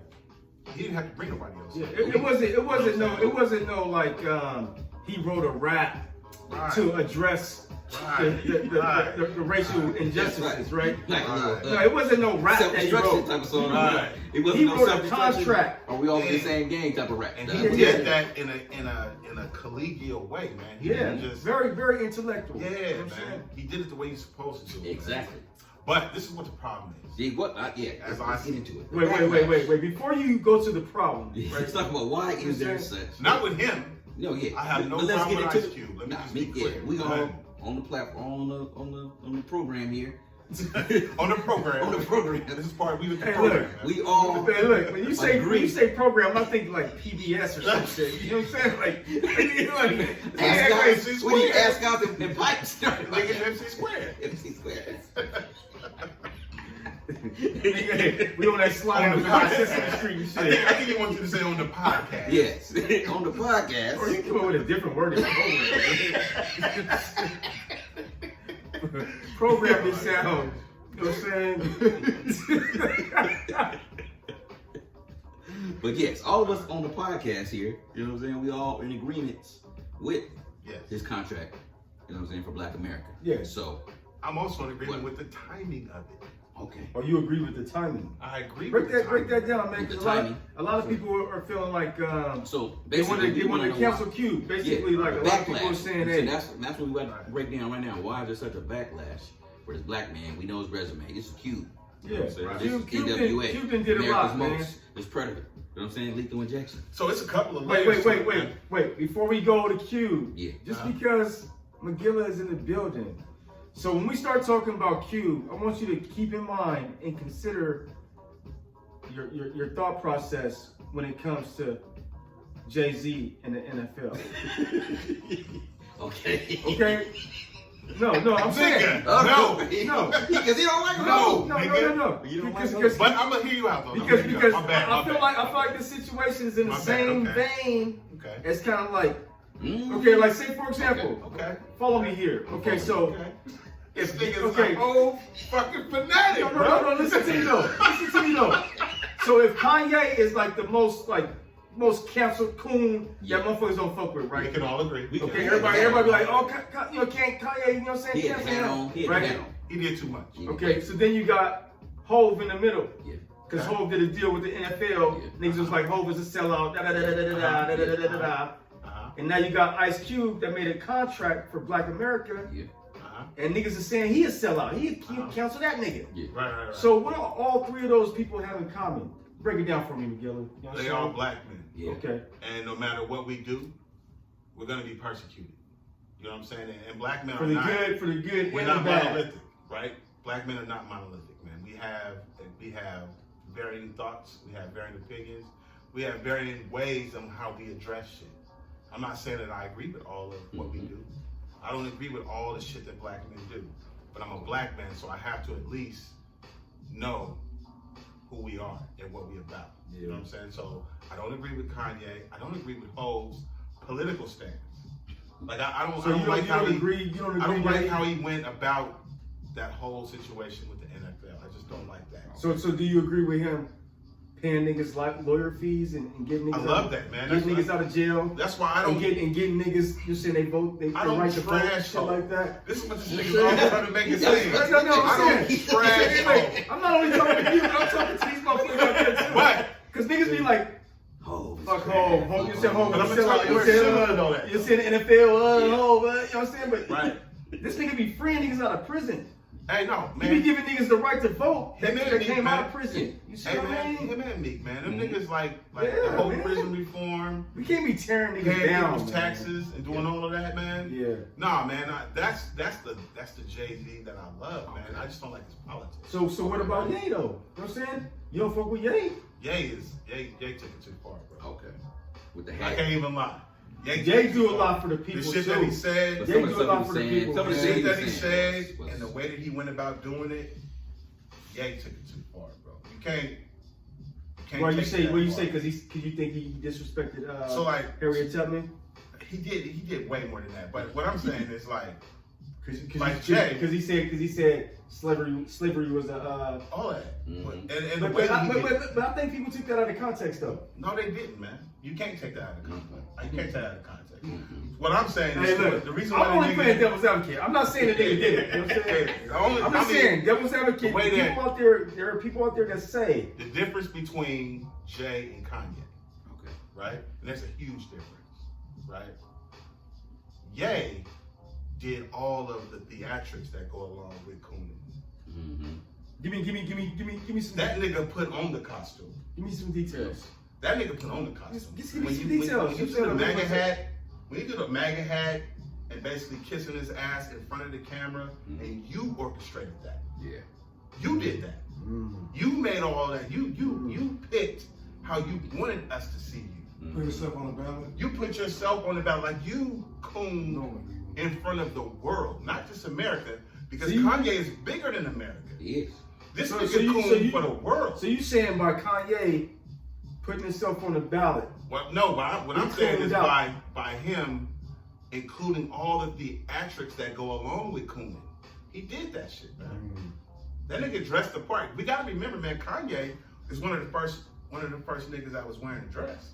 he didn't have to bring nobody else. Yeah. It wasn't no like he wrote a rap Right. to address Right. the racial injustices, right? Like a little No, it wasn't no rap that he self-destruction wrote. type of song. Right. It wasn't He no wrote a self-destruction. contract. Or we all in the Yeah. same gang type of rap. And Nah, he we- did that in a collegial way, man. He Yeah, didn't just very, very intellectual. yeah, You know what I'm man. saying? He did it the way he's supposed to do it. Exactly. But this is what the problem is. See what? Yeah. As Let's I get into it. Wait. Before you go to the problem, Let's talk about why is there Okay. such. Not with him. No, yeah. I have no But let's problem get with into Ice Cube. Let me Nah, just be clear. we Go all ahead. on the platform, on the program here. On the program. On the program. This is part we with the Hey, program. look. man. We all Man, look, when you agree. say program, I think like PBS or some shit. You know what I'm saying? Like, ask like, guys. MC What do you Square. ask guys and pipes? Nigga, MC Square. MC Square. we on that slide On on the the podcast. street and I shit. think he wanted you to say on the podcast. Yes, on the Or podcast. you come up with a different word. Program this sound. You know what I'm saying? But yes, all of us on the podcast here, you know what I'm saying? We all in agreement with Yes. this contract, you know what I'm saying, for Black America. Yeah. So, I'm also in agreement What? with the timing of it. okay. Or you agree with the timing? I agree Break with the that timing. down, man. With the 'Cause timing. a lot of people are feeling like So they want basically, to we wanna know cancel why- Q. Basically, like a lot of people are saying, So hey, that's what we got to break down right now. Why is there such a backlash for this black man? We know his resume. This is Q. yeah, This is Cuban NWA. did a lot, America's man. Most. This Predator. You know what I'm saying? Lethal injection. So it's a couple of layers. Wait. Before we go to Q, Yeah. just because Magilla is in the building. So when we start talking about Q, I want you to keep in mind and consider your thought process when it comes to Jay-Z and the NFL. Okay. Okay? No, I'm saying. No. Because he don't like No. No. You don't Because, like because, But I'm gonna hear you out though. because my bad, I my feel bad. like the situation is in the My bad, same okay. vein. Okay. It's kind of like, Mm. okay, like say for example, Okay. follow me here. Okay, so Okay. This if nigga's okay, a whole fucking fanatic, no, bro. listen to me though. So if Kanye is like the most canceled coon that motherfuckers don't fuck with, We right? can all agree. Okay, everybody be like, oh, can't Kanye, you know what I'm saying? He had Can't the hat say on. that, He had the right? hat on. He did too much. Okay, so then you got Hove in the middle. Yeah. Because Hove did a deal with the NFL. Yeah. Niggas was like, Hove is a sellout, da-da-da-da-da-da-da-da-da-da-da. And now you got Ice Cube that made a contract for Black America. Yeah. And niggas are saying he a sellout. He cancel that nigga. Yeah. Right. So what do all three of those people have in common? Break it down for me, Magilla. You know what I'm They are saying? black men. Yeah. Okay. And no matter what we do, we're gonna be persecuted. You know what I'm saying? And black men For are the not. good, We're and not the bad. monolithic, right? Black men are not monolithic, man. We have varying thoughts. We have varying opinions. We have varying ways on how we address shit. I'm not saying that I agree with all of what we do. I don't agree with all the shit that black men do. But I'm a black man, so I have to at least know who we are and what we're about. You know what I'm saying? So I don't agree with Kanye. I don't agree with Ho's political stance. Like I don't. So I don't like how he. You don't agree. I don't like that- how he went about that whole situation with the NFL. I just don't like that. So do you agree with him paying niggas like lawyer fees and getting niggas? I love that, man. Getting niggas out of jail. That's why I don't. And getting niggas. You saying they vote? They I don't right to vote, trash shit Ho. like that. This is what this nigga's always trying to make it seem. No, I I'm don't saying. trash Wait, Ho. I'm not only talking to you, but I'm talking to these motherfuckers out there too. But Because niggas be like, Oh, fuck Ho. You said Ho. But I'm You gonna tell you, we're similar to all that. You said the NFL, Ho. You Yeah. know what I'm saying? But Right. this nigga be freeing niggas out of prison. hey, no, He be man. giving niggas the right to vote. Him That and nigga came Meek, out man. of prison. You see Hey, what I man. mean? Him and Meek, man. Them Mhm. niggas like Yeah, the whole man. prison reform, We can't be tearing niggas paying down. people's man. taxes and doing all of that, man. Yeah. Nah, man. That's the Jay-Z that I love, man. I just don't like his politics. So what about Ye though? You know what I'm saying? You don't fuck with Ye? Ye took it too far, bro. Okay. With the I hat. can't even lie. Ye took Ye it do too a far. lot for the people The shit too. that he said, But They some of do the a lot stuff for he the was saying, people, some of the the man. shit shit that he he was said, saying was- and the way that he went about doing it, Ye took it too far, bro. You can't Why you take say? that What you far. say? Because you think he disrespected So, like- Harriet Tubman? He did way more than that. But what I'm saying is like Because Jay. he said slavery was a. all that. Mhm. And the way that he did, But I think people took that out of context though. no, they didn't, man. You can't take that out of context. You can't take that out of context. Mhm. What I'm saying Hey, is look, the reason why I'm only they playing niggas- devil's advocate. I'm not saying that they did it. You know what I'm saying? Hey, the only- I'm I just mean, saying devil's advocate. the way that- People out there, there are people out there that say, the difference between Jay and Kanye, Okay. right? And there's a huge difference, right? Ye did all of the theatrics that go along with Coonan. Mm-hmm. give me some, That nigga put on the costume. give me some details. That nigga put on the costume. Just give me When some you- details. When you Just do the tell me MAGA what's hat, when you do the MAGA hat and basically kissing his ass in front of the camera, Mm-hmm. and you orchestrated that. Yeah. You did that. You made all that. You picked how you wanted us to see you. Put yourself on the ballot. You put yourself on the ballot like you cooned No one. in front of the world, not just America, because See? Kanye is bigger than America. He is. This So- nigga so you- cooned so you- for the world. So you saying by Kanye putting himself on the ballot? Well, no, what I'm He saying cooned is out. by him including all of the theatrics that go along with Coonan. He did that shit, man. That nigga dressed the part. We gotta remember, man, Kanye is one of the first niggas that was wearing a dress.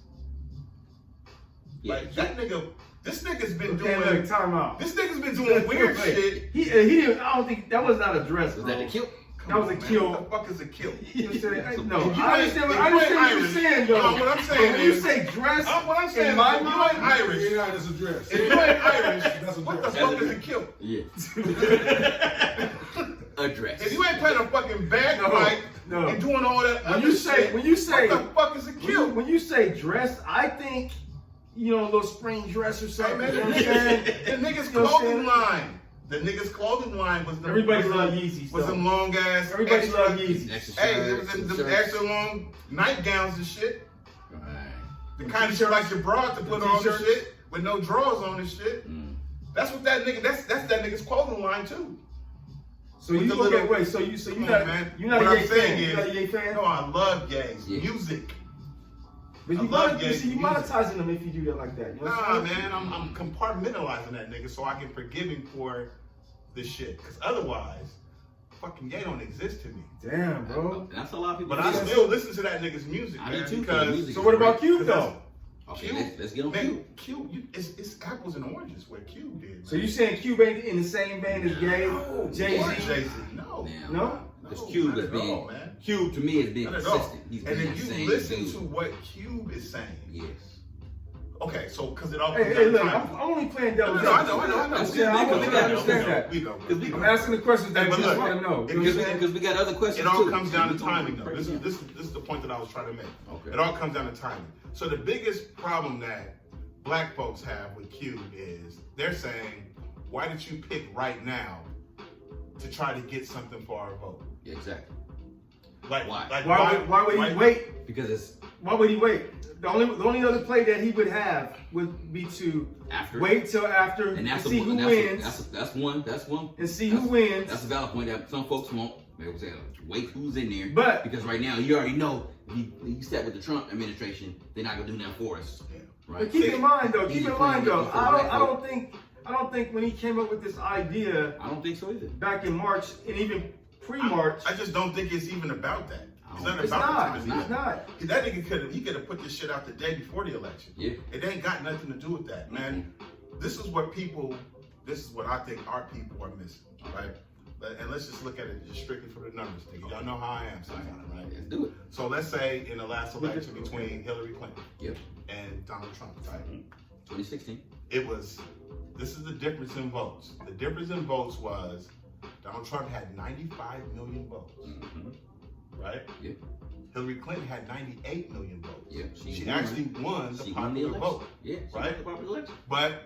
Yeah. Like that nigga, this nigga's been Okay, doing look, time out. this nigga's been doing weird shit. He didn't. I don't think that was not a dress. Was bro. that the kill? That was a Come on, man. kill. What the fuck is a kill? You know what I'm saying? No, If you I ain't- understand. if I you understand ain't what you're Irish, saying, though. no, what I'm saying when you is- say dress, What I'm saying in my is, if you mind, ain't Irish, Yeah, that's a dress. if you ain't Irish, That's a what the dress. fuck is a kill? Yeah. A dress. If you ain't playing a fucking bagpipe No. and doing all that When other you say, shit, when you say, what the fuck is a kill? when you say dress, I think, you know, a little spring dress or Hey, something. man, You know what I'm saying? the nigga's You know what I'm clothing saying? line. The nigga's clothing line was the Everybody was love the- Yeezys, Was though. them long ass Everybody extra, love Yeezys. Extra Hey, shirts, it was some the shirts. extra long nightgowns and shit. Right. The kind of shit like your bra to put The on and t-shirts. shit with no drawers on and shit. Mm. That's what that nigga. That's that nigga's clothing line too. So With you the okay? little- Wait, so you Come on, not man. you're not What a I'm Ye saying fan? is- You're not a Ye fan? No, I love Ye's Yeah. music. But I you love you Ye's see, you music. monetizing them if you do that like that. You know what Nah, I'm saying? man, I'm compartmentalizing that nigga so I can forgive him for this shit. Cause otherwise, fucking Ye don't exist to me. Damn, bro. And that's a lot of people. But I feel. still listen to that nigga's music, I man. do too, Because music. So what about Cube Because though? Okay, let's get on man, Q. it's apples and oranges what Cube did. Man. So you saying Cube ain't in the same vein as Ye, no, Jay or Z? Jay-Z, no. Now, No? Because No, Cube not is at being all, man. Cube to me is being Not at all. consistent. He's And being if the you same listen dude. to what Cube is saying, Yes. Okay, so because it all Hey, comes hey, down look, to I'm timing. only playing devil's No, I advocate. know. Yeah, I want you to understand that. We know. I'm asking the questions that Hey, you but just look, want to know. Because we got other questions It all too. comes down to timing, though. This is the point that I was trying to make. Okay. It all comes down to timing. So the biggest problem that black folks have with Q is they're saying, why did you pick right now to try to get something for our vote? Yeah, exactly. Like, Why? Why would he wait? Because it's Why would he wait? The only other play that he would have would be to after. wait till after And that's see a, who and wins that's one. and see who wins. That's a valid point that some folks won't. They will say, wait, who's in there? But because right now you already know you step with the Trump administration, they're not gonna do nothing for us. Yeah. Right? But keep in mind though, He's playing for the I black don't think when he came up with this idea I don't think so either. back in March and even pre-March, I just don't think it's even about that. It's not it's about not. the It's timing. not. That nigga could have put this shit out the day before the election. Yeah. It ain't got nothing to do with that, man. This is what I think our people are missing, right? And let's just look at it just strictly for the numbers thing. Y'all know how I am, right? Let's do it. So let's say in the last election between Hillary Clinton Yep. and Donald Trump, right? 2016. This is the difference in votes. The difference in votes was Donald Trump had 95 million votes, right? Yeah. Hillary Clinton had 98 million votes. Yeah. She actually won the She won the popular election. vote, Yeah. She right? won the popular election. But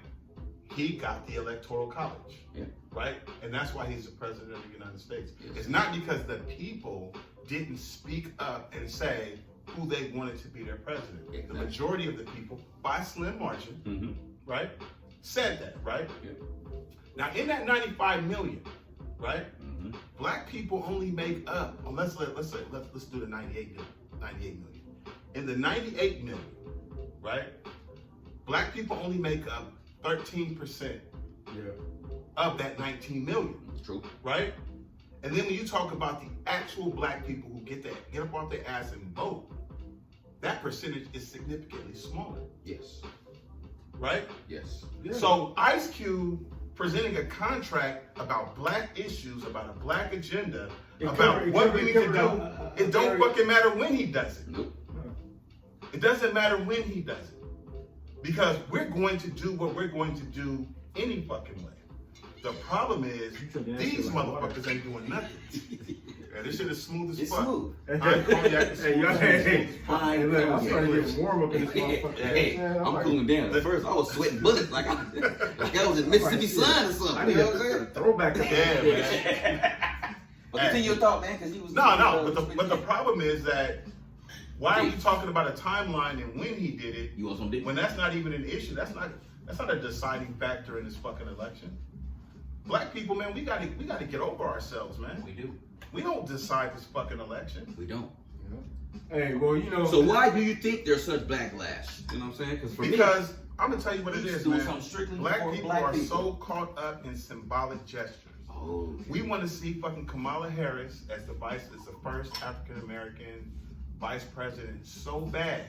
he got the Electoral College, Yeah. right? And that's why he's the president of the United States. Yes. It's not because the people didn't speak up and say who they wanted to be their president. Exactly. The majority of the people, by slim margin, right, said that, right? Yeah. Now, in that 95 million, right, black people only make up, let's do the 98 million. In the 98 million, right, black people only make up 13% of that 19 million, True. right? And then when you talk about the actual black people who get up off their ass and vote, that percentage is significantly smaller, Yes. right? Yes. Yeah. So Ice Cube presenting a contract about black issues, about a black agenda, about what we need to do, it don't fucking matter when he does it. Nope. It doesn't matter when he does it. Because we're going to do what we're going to do any fucking way. The problem is, these motherfuckers ain't doing nothing. Yeah, this shit is smooth as It's fuck. smooth. Cognac is smooth as fuck. Hey, look, I'm trying to get warm up in this motherfucker. Hey, Man, I'm like, cooling down. At first, I was sweating bullets like I was in Mississippi sun or I something. need You know what I'm a saying? throwback. Yeah, man. But continue your thought, man, because he was. No, but the problem is that why are we talking about a timeline and when he did it You want some dick? when that's not even an issue? That's not a deciding factor in this fucking election. Black people, man, we gotta get over ourselves, man. We do. We don't decide this fucking election. We don't. Hey, well, you know. So why do you think there's such backlash? You know what I'm saying? Because I'm gonna tell you what it he's is, doing man. something strictly Black for people black are people. so caught up in symbolic gestures. Oh. We want to see fucking Kamala Harris as the first African American vice president so bad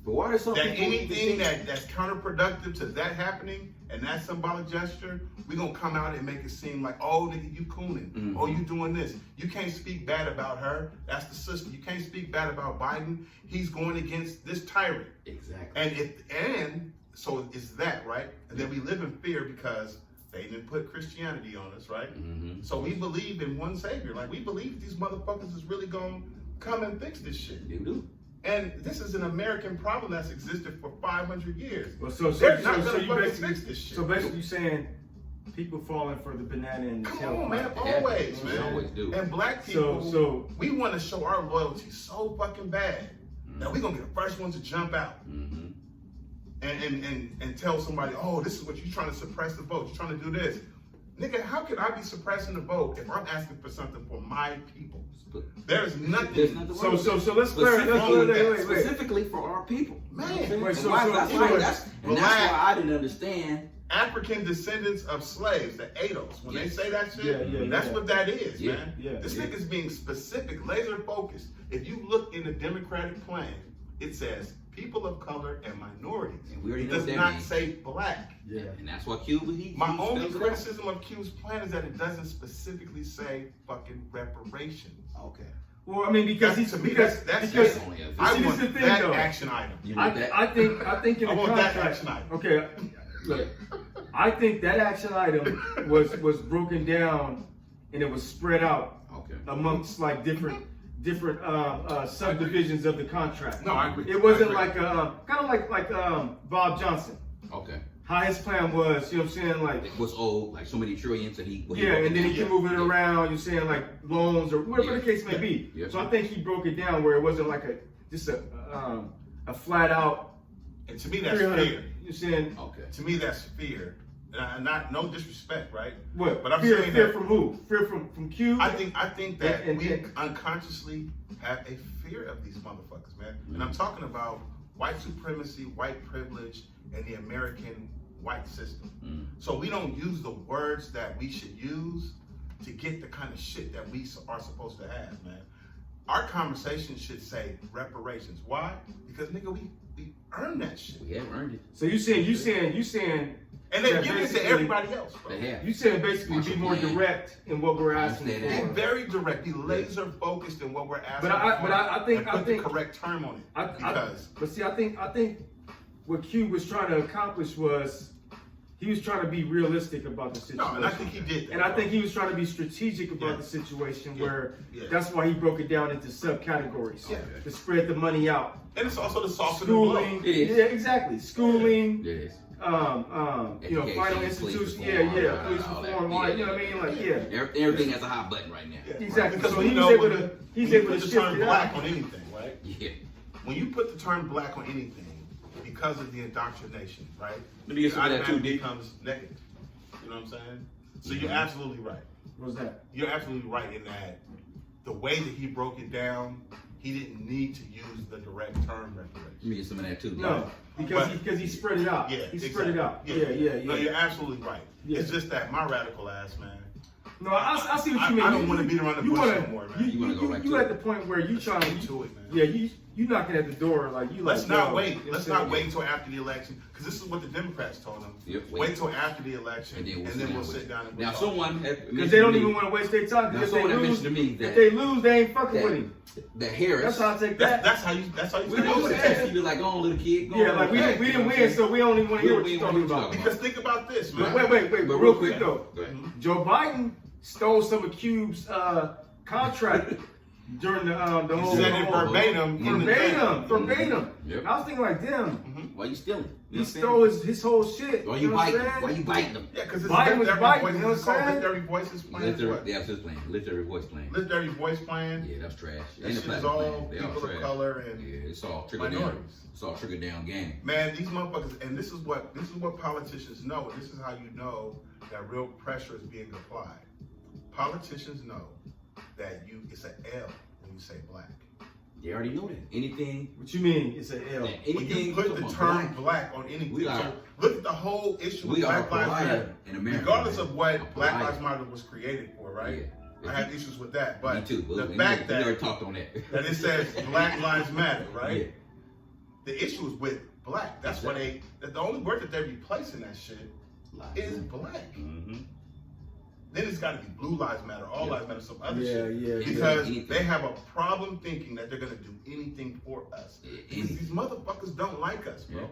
But why are some that people anything think- that's counterproductive to that happening and that symbolic gesture, we gonna come out and make it seem like, oh nigga, you cooning, oh you doing this. You can't speak bad about her. That's the sister. You can't speak bad about Biden. He's going against this tyrant. Exactly. And so it's that, right? And then we live in fear because they didn't put Christianity on us, right? So we believe in one savior. Like we believe these motherfuckers is really gonna come and fix this shit. You do. And this is an American problem that's existed for 500 years. Well, so They're not you gonna fucking basically fix this shit. So basically, you saying people falling for the banana and the Come on, man. tailpipe. Always, We man. always do. And black people, So we want to show our loyalty so fucking bad that we're gonna be the first ones to jump out and tell somebody, oh, this is what you're trying to suppress the vote. You're trying to do this. Nigga, how can I be suppressing the vote if I'm asking for something for my people? There's nothing. There's nothing wrong with it. so let's clear. Wait. Specifically for our people. Man. Wait, And that's Relax. why I didn't understand. African descendants of slaves, the ADOS. When they say that shit, Yeah, that's what that is, Yeah, man. yeah, This yeah. nigga's being specific, laser focused. If you look in the Democratic plan, it says people of color and minorities. And we already It know does what that not means. say black. Yeah. And that's why Cuba, My he only spells it out. criticism of Q's plan is that it doesn't specifically say fucking reparations. Okay. Well, I mean, because That's- he's to me, because that's because only a- I see, want this is the thing, that though. action item. You need that? I think in the I want that contract. action item. Okay, look, I think that action item was broken down and it was spread out Okay. amongst like different subdivisions of the contract. No, I agree. It wasn't I agree. like kind of like Bob Johnson. Okay. How his plan was, you know what I'm saying, like. It was old, like so many trillions, and he. Yeah, and then he can move it around. You're saying like loans or whatever the case may be. Yeah. So I think he broke it down where it wasn't like a flat out. And to me, that's 300. fear. You're saying Okay. To me, that's fear. Not no disrespect, right? what? But I'm fear, saying fear that- from who? Fear from Q. I think that And- we unconsciously have a fear of these motherfuckers, man. And I'm talking about white supremacy, white privilege, and the American white system. So we don't use the words that we should use to get the kind of shit that we are supposed to have, man. Our conversation should say reparations. Why? Because nigga, we earned that shit. We have earned it. So you saying And they that give it to basically- everybody else, bro. They have. You saying basically be more direct in what we're asking understand Be for. that. very direct, be laser focused in what we're asking But I think and I put think the correct term on it. but see, I think what Q was trying to accomplish was he was trying to be realistic about the situation. No, and I think he did that. And I think he was trying to be strategic about Yeah. the situation Yeah. where Yeah. that's why he broke it down into subcategories Yeah. to spread the money out. And it's also the soften the blow. Schooling, It is. yeah, exactly. Schooling, It is. final Education, institutions, police yeah, reform, police all that. reform, all that, you know what I mean? Like, yeah. Everything has a hot button right now. Yeah. Exactly. Because So we he know was able when to you- he's when you able put to the shift term it black out. on anything, right? Yeah. When you put the term black on anything, because of the indoctrination, right? Let me get some of that too, automatically Dick. becomes negative. You know what I'm saying? So you're absolutely right. What's that? You're absolutely right in that the way that he broke it down, he didn't need to use the direct term reparation. Let me get some of that too. No, because he spread it out. Yeah, He spread it out. exactly. Yeah. No, you're absolutely right. Yeah. It's just that my radical ass, man. No, I see what you mean. I don't want to beat around the You bush wanna- no more, man. You wanna go right you to at it. the point where you trying Get to it, man. Yeah, you knocking at the door like you. Let's like, not yo, wait. you know Let's what I'm not saying? wait until after the election, because this is what the Democrats told them. Yep, wait till after the election, And and then then we'll we'll sit sit down down and Now, we'll someone had Because mentioned they don't to even me want to waste their time. Now, If they someone had lose, mentioned to me if that- they lose, they ain't fucking that- with him. that Harris. That's how I take That's, that. that's how you. we think know about that. it. You be like, go on, little kid. Go Yeah, on, like we little didn't kid. win, so we only want to hear what We you're don't talking want to about. talk Because think about this, man. But wait, But real quick though. Go ahead. Joe Biden stole some of Cube's contract during the whole. He said it verbatim in the thing. Verbatim. Yep. I was thinking like, damn, Why you stealing? he stole his whole shit. Why you you know what I'm biting? saying? Why you biting them? Yeah, because it's Biden was Lift Every Biden, Voice. you know what It's called I'm saying? Lift Every Voice is playing. Lift every, what? yeah, I was just playing. Lift every voice playing. Lift Every Voice playing. Yeah, that's trash. That And the shit is platinum all playing. They all people of trash. color and Yeah, it's all trickle down. minorities. It's all trickle down game. Man, these motherfuckers, and this is what politicians know, and this is how you know that real pressure is being applied. Politicians know that it's an L when you say black. They already know that. Anything, What you mean? It's an L. When anything. you put the come term on, black on anything, We are- so look at the whole issue we with are a Black Lives pariah Matter. in America. Regardless man. of what A Black pariah. Lives Matter was created for, right? Yeah. I have issues with that, but Me too. the We fact already that talked on that. it says Black Lives Matter, right? Yeah. The issue is with black. That's why the only word that they're replacing that shit is black. Mm-hmm. Then it's got to be Blue Lives Matter, All Lives Matter, some other shit. Yeah. Because Anything. they have a problem thinking that they're gonna do anything for us. Because these motherfuckers don't like us, bro. Yeah.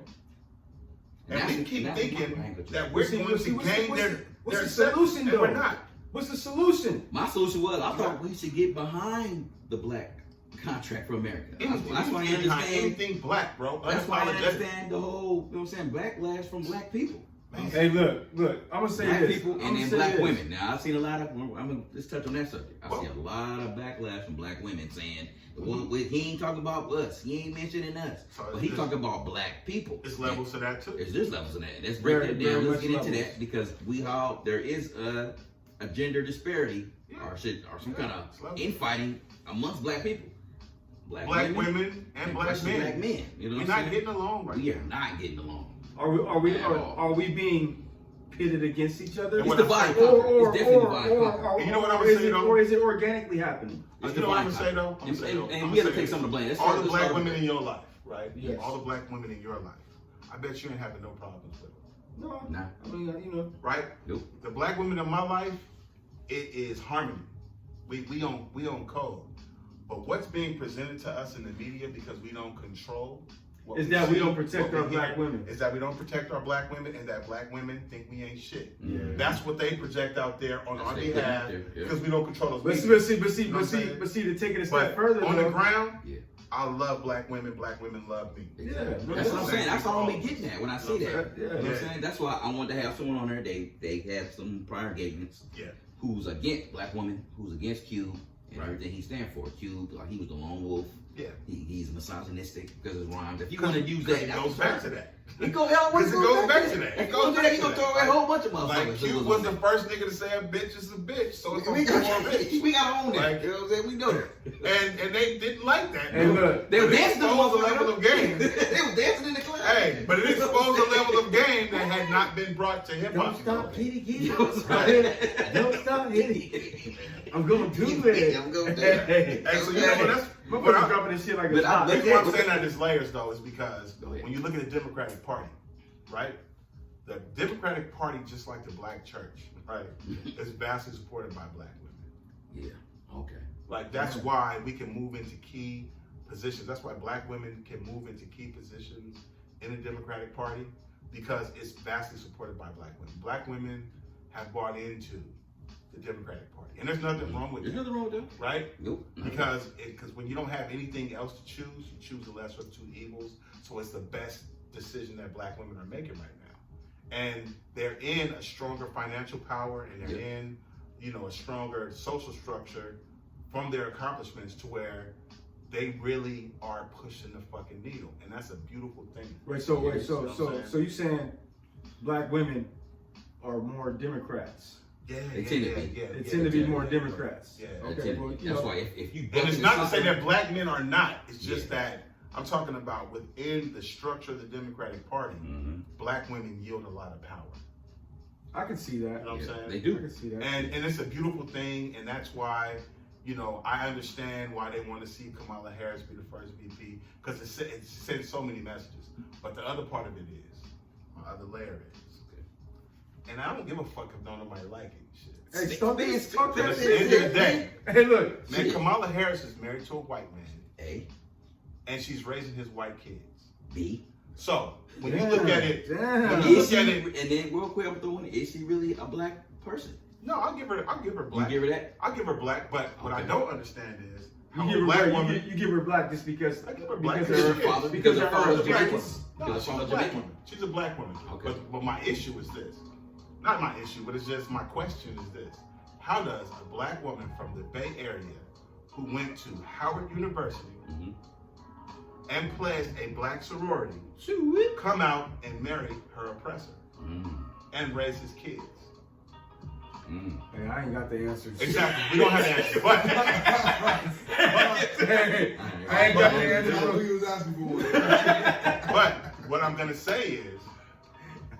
And we That's- keep that's thinking my language. that we're going to gain their what's the acceptance, solution and though? we're not. What's the solution? My solution was I thought we should get behind the black contract for America. That's why I Anything behind understand. anything black, bro. That's why I Unapologetic. understand the whole, you know what I'm saying, backlash from black people. Man. Hey, look. I'm gonna say Black this. people I'm and gonna then say black this. women. Now I've seen a lot of. I'm gonna just touch on that subject. I see a lot of backlash from black women saying, "Well, he ain't talking about us. He ain't mentioning us, So but he it's- talking about black people." It's levels to that too. There's levels in that. Let's break Very, that very down. Let's much get into levels. that because there is a gender disparity or some kind it's of levels. infighting amongst black people. Black women and black especially men. black men. You know We're what not I'm saying? getting along right We now. are not getting along. Are we being pitted against each other? And It's what I divide say- conquer. It's definitely divide conquer. And you know what I'm or gonna is say, it- though? Or is it organically happening? It's You know what I'm divide gonna say though? conquer. I'm gonna say, though. And I'm we gotta gonna say take some of the blame. Let's all the start- black let's women start- in your life, right? Yes. All the black women in your life. I bet you ain't having no problems with them, No. Nah. I mean, you know. right? Nope. The black women in my life, it is harmony. We on code. But what's being presented to us in the media, because we don't control what Is that we don't see, protect what our we black hear, women. Is that we don't protect our black women, and that black women think we ain't shit. Yeah. That's what they project out there on our behalf, because we don't control those But media. see, You know what I'm saying? to take it a But step further, on the though, ground, Yeah. I love black women love me. Yeah, That's what I'm saying. That's all I'm getting at when I say that. Yeah. You know what I'm saying? That's why I wanted to have someone on there. They have some prior engagements. Yeah. Who's against black women? Who's against Q and Right. everything he stands for? Q, like he was the lone wolf. Yeah. He's misogynistic because his rhymes. If you want to use that, It goes back to that. It goes back to that. It If goes you back he to gonna that. throw away a whole bunch of motherfuckers. Like Q was the first nigga to say a bitch is a bitch, so it's we gonna got be more bitch. we gotta own that. Like- You know what I'm saying? We know that. And they didn't like that. And bro. look, They were But it dancing in the exposed a motherfucker. level of game. They was dancing in the club. Hey, but it exposed a level of game that had not been brought to hip hop. Don't stop hitting. I'm gonna do it. I'm gonna do Hey, it. Hey, so you know what that's motherfuckers dropping this shit like But it's I- hot. the reason why I'm saying that there's layers though is because Go ahead. when you look at the Democratic Party, right? The Democratic Party, just like the black church, right, is vastly supported by black women. Yeah. Okay. Like that's why we can move into key positions. That's why black women can move into key positions in the Democratic Party, because it's vastly supported by black women. Black women have bought into the Democratic Party, and there's nothing wrong with There's that, nothing wrong with that. right? Nope. Because when you don't have anything else to choose, you choose the lesser of two evils. So it's the best decision that black women are making right now, and they're in a stronger financial power, and they're in, you know, a stronger social structure from their accomplishments to where they really are pushing the fucking needle, and that's a beautiful thing. So you saying black women are more Democrats? Yeah, They tend to be. They tend to be more Democrats. Yeah. Okay. Well, you That's know, why if you And it's not to say something- that black men are not. It's just Yeah. that I'm talking about within the structure of the Democratic Party, Mhm. black women yield a lot of power. I can see that. You know what I'm saying? They I do. can see that. And it's a beautiful thing, and that's why, you know, I understand why they want to see Kamala Harris be the first VP, because it sends so many messages. But the other part of it is, my other layer is, and I don't give a fuck if nobody like it. Shit. Hey, stop this. Fuck But that at the end of the shit. day, Hey, look. man, Kamala Harris is married to a white man, A, and she's raising his white kids. B. So when you look at it, Damn. when you Is look she, at it, and then real quick, I'm throwing it. Is she really a black person? no, I'll give her You black. give her that? I'll give her black. But what I Okay. don't understand is You how give a her black black, woman. you give her black just because I give her black because of because her she father is. because her of father's her Black Jamaican. woman. No, Because she's her a father's black Jamaican. woman. She's a black woman. Okay. But my issue is this. Not my issue, but it's just my question is this. How does a black woman from the Bay Area who went to Howard University Mhm. and pledged a black sorority come out and marry her oppressor Mm. and raise his kids? Mm. Hey, I ain't got the answers. Exactly. We don't have the answer. But Hey, I ain't got the That's answer. what he was asking for. but what I'm gonna say is,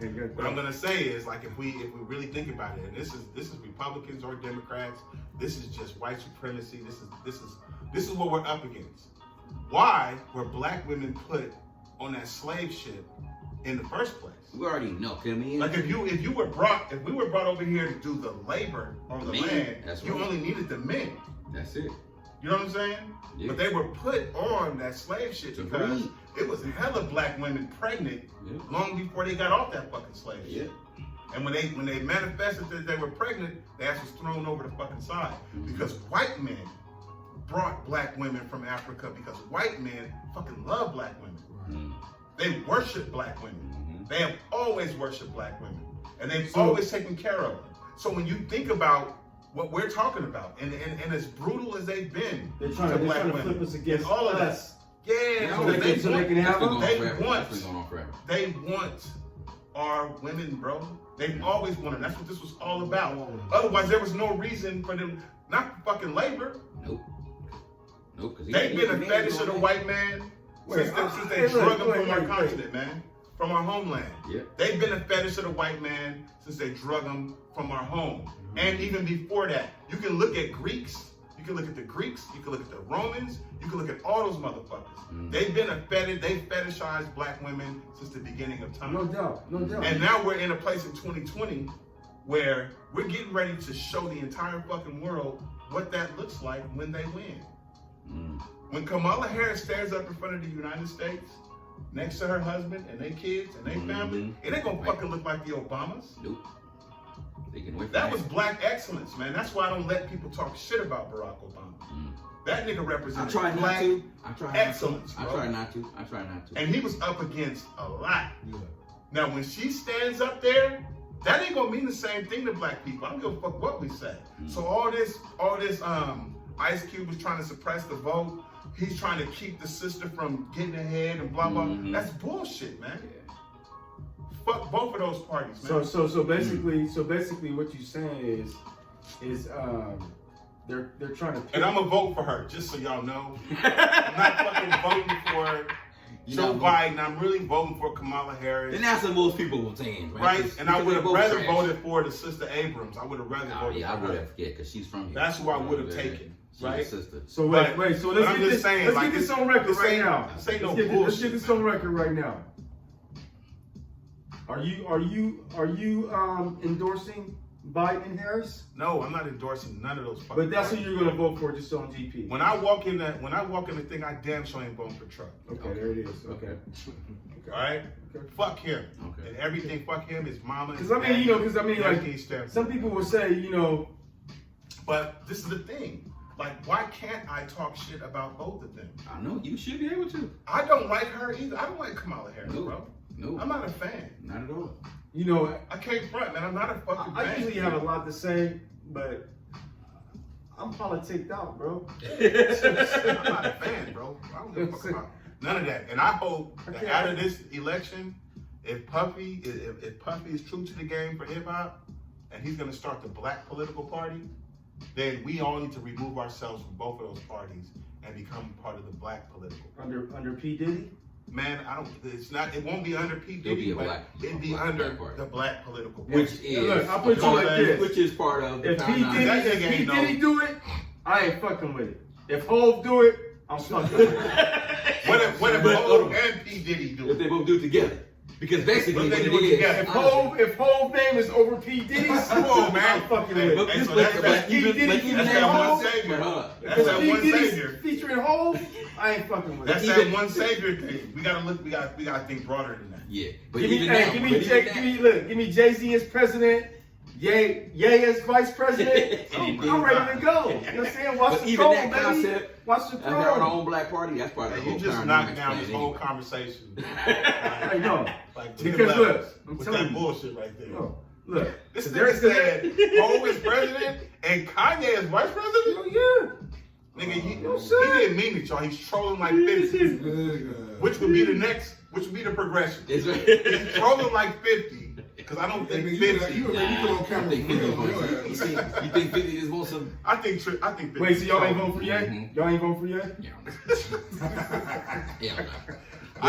I ain't got what I'm that. gonna say is, like, if we really think about it, and this is Republicans or Democrats, this is just white supremacy. This is what we're up against. Why were black women put on that slave ship in the first place? We already know. Can we? Like if we were brought over here to do the labor on the Men, land, that's you right. only needed the men. That's it. You know what I'm saying? Yeah. But they were put on that slave ship To because breed. it was hella black women pregnant Yeah. long before they got off that fucking slave Yeah. ship. And when they manifested that they were pregnant, their ass was thrown over the fucking side. Because white men brought black women from Africa because white men fucking love black women. Mm. They worship black women. Mhm. They have always worshiped black women. And they've always taken care of them. So when you think about what we're talking about, and as brutal as they've been They're trying to to black flip women, us against and all of that. us. Yeah, So they can have That's been them. going on They forever. want- That's been going on forever. They want our women, bro. They've always wanted. That's what this was all about. Otherwise, there was no reason for them, not for fucking labor. Nope. Nope. Because They've been a fetish of the white man since they drug them from our continent, man. From our homeland. Yeah. They've been a fetish of the white man since they drug them from our home. And even before that, you can look at Greeks. You can look at the Greeks. You can look at the Romans. You can look at all those motherfuckers. They've been a fetish. They fetishized black women since the beginning of time. No doubt, no doubt. And now we're in a place in 2020 where we're getting ready to show the entire fucking world what that looks like when they win. When Kamala Harris stands up in front of the United States, next to her husband and their kids and their family, it ain't gonna fucking look like the Obamas. Nope. They can wait. That was black excellence, man. That's why I don't let people talk shit about Barack Obama. That nigga represents black excellence, bro. I try not to. And he was up against a lot. Yeah. Now, when she stands up there, that ain't gonna mean the same thing to black people. I don't give a fuck what we say. So all this, Ice Cube was trying to suppress the vote. He's trying to keep the sister from getting ahead and blah blah. That's bullshit, man. Yeah. Fuck both of those parties, man. So basically, what you're saying is they're trying to. And I'm gonna vote for her, just so y'all know. I'm not fucking voting for Joe Biden. I'm really voting for Kamala Harris. And that's what most people will saying, right? And I would have rather voted for the sister Abrams. I would have rather voted. Yeah, I would have, because she's from here. That's who I would have taken. Right? Sister. So wait. So let's get this on record right now. Let's get this on record right now. Are you endorsing Biden and Harris? No, I'm not endorsing none of those. But that's who you're gonna vote for, just on GP. When I walk in the thing, I damn sure ain't voting for Trump. Okay, there it is. Okay. All right. Okay. Fuck him. Okay. And everything. Fuck him. His mama. Because like some people will say, But this is the thing. Like, why can't I talk shit about both of them? I know, you should be able to. I don't like her either. I don't like Kamala Harris, bro. No. I'm not a fan. Not at all. I can't front, man. I'm not a fucking fan. I usually have a lot to say, but I'm politicked out, bro. I'm not a fan, bro. I don't give a fuck about none of that. And I hope that out of this election, if Puffy is true to the game for hip hop, and he's gonna start the black political party, then we all need to remove ourselves from both of those parties and become part of the black political party. Under P. Diddy? Man, it won't be under P. Diddy, but it'll be under the black political party. Which is, look, I'll put you like this. Which is part of the If P. Diddy do it, I ain't fucking with it. If Hov do it, I'm fucking with it. What if Hov and P. Diddy do it? If they both do it together. Because basically what it is, if Hov's name is over P. Diddy's, come on, man. I'm fucking with it. That's that one savior. That's that one savior. Featuring Hov, I ain't fucking with it. That's that one savior thing. We gotta think broader than that. Yeah. But give me Jay-Z as president, Ye as vice president. I'm ready to go. You know what I'm saying? Watch the even that concept, watch the pro. Our own black party, that's part of the whole. You just knocked down this whole conversation. I know. Like because look, I'm with telling that you. bullshit right there. Look, this nigga said Hov is president and Kanye is vice president? Oh yeah. Nigga, he didn't mean it, y'all. He's trolling like 50. Which would be the progression. He's trolling like 50. Because I don't think 50. You on camera. You think 50 just wants some? I think 50. Wait, so y'all ain't voting for Ye? Y'all ain't voting for Ye? Yeah. I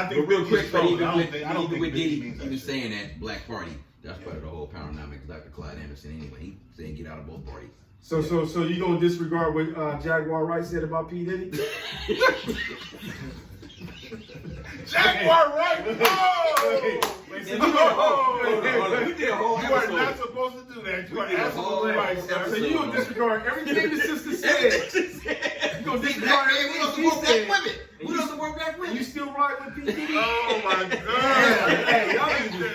think real quick, but even with Diddy even saying that black party, that's part of the whole Powernomics. Dr. Clyde Anderson, anyway, he saying get out of both parties. So you gonna disregard what Jaguar Wright said about P. Diddy? Jaguar Wright! You are not supposed to do that. You are absolutely right, sir. So you gonna disregard everything the sister said? You gonna disregard everything she said? We don't work back with it. You still ride with P. Diddy? Oh my God! Hey, y'all need to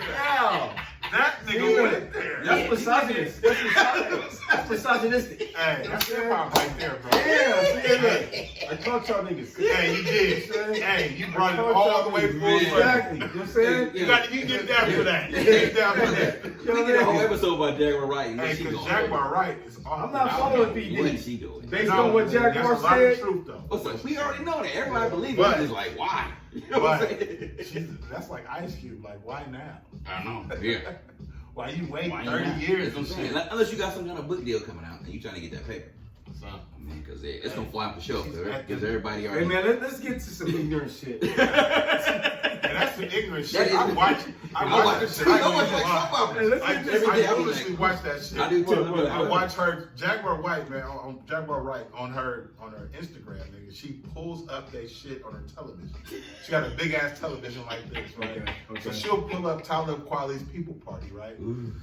that nigga went there. That's misogynist. That's misogynistic. Hey, that's hip hop right there, bro. Yeah, I caught y'all niggas. Hey, you did. Hey, you brought it all the way forward. Exactly. You know what I'm saying? You get down for that. You get down for that. We did a whole episode about Jaguar Wright. Hey, because Jaguar Wright is awesome. I'm not following P. Diddy. What is she doing? Based on what Jaguar said. Truth, though. We already know that. Everybody believes it. It's like, why? You know what I'm saying? That's like Ice Cube. Like, why now? I know. Yeah. Why you wait 30 years? Unless you got some kind of book deal coming out and you trying to get that paper. I mean, because it's going to fly off the shelf. Because everybody already... Hey, man, let's get to some ignorant shit. That's some ignorant shit. I watch that shit. I usually watch that shit. I do too. I watch her, Jaguar Wright, man, on Jaguar Wright, on her Instagram, nigga. She pulls up that shit on her television. She got a big ass television like this, right? Okay. So she'll pull up Talib Kweli's People Party, right? Ooh.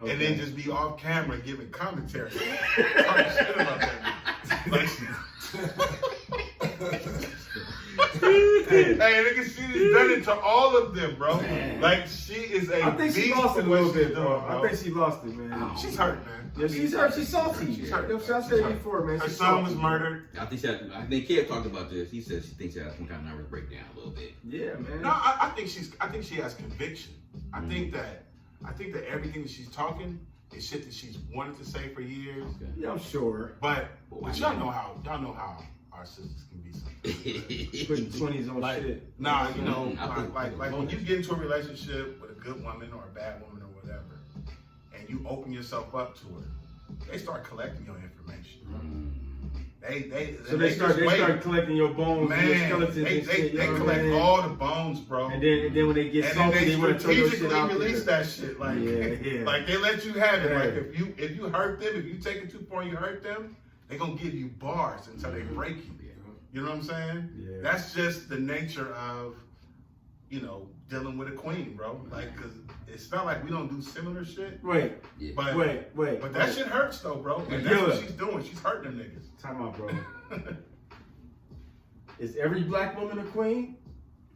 Okay. And then just be off camera giving commentary. Talking shit about that. Like, Hey, nigga, she has done it to all of them, bro. Like, she is a I think she beast lost it for a what little she's bit, doing, bro. I think she lost it, man. She's hurt, man. Yeah, she's hurt. She's salty. She's hurt. You know what I'm saying? I said it before, man. Her She's son was salty. murdered. I think Kev talked about this. He said she thinks she has some kind of nervous breakdown a little bit. Yeah, man. No, I think she has conviction. I think that everything that she's talking is shit that she's wanted to say for years. Okay. Yeah, I'm sure. But y'all know how our sisters can be sometimes. Putting 20s on Like, shit. nah, you know, I think- like when you get into a relationship with a good woman or a bad woman or whatever, and you open yourself up to her, they start collecting your information. They start collecting your bones and your Man, skeletons they and shit. You know what collect I mean? all the bones, bro. And then when they get And then salty, they they want to throw your shit strategically out release there. that shit. Like, Yeah. like they let you have it. Yeah. Like if you hurt them, if you take it too far, you hurt them, they gonna give you bars until they break you. You know what I'm saying? Yeah. That's just the nature of, you know, dealing with a queen, bro. Like, cause it's not like we don't do similar shit. Wait, Yeah. But wait. that shit hurts though, bro. And that's what Magilla. she's doing. She's hurting them niggas. Time out, bro. Is every black woman a queen?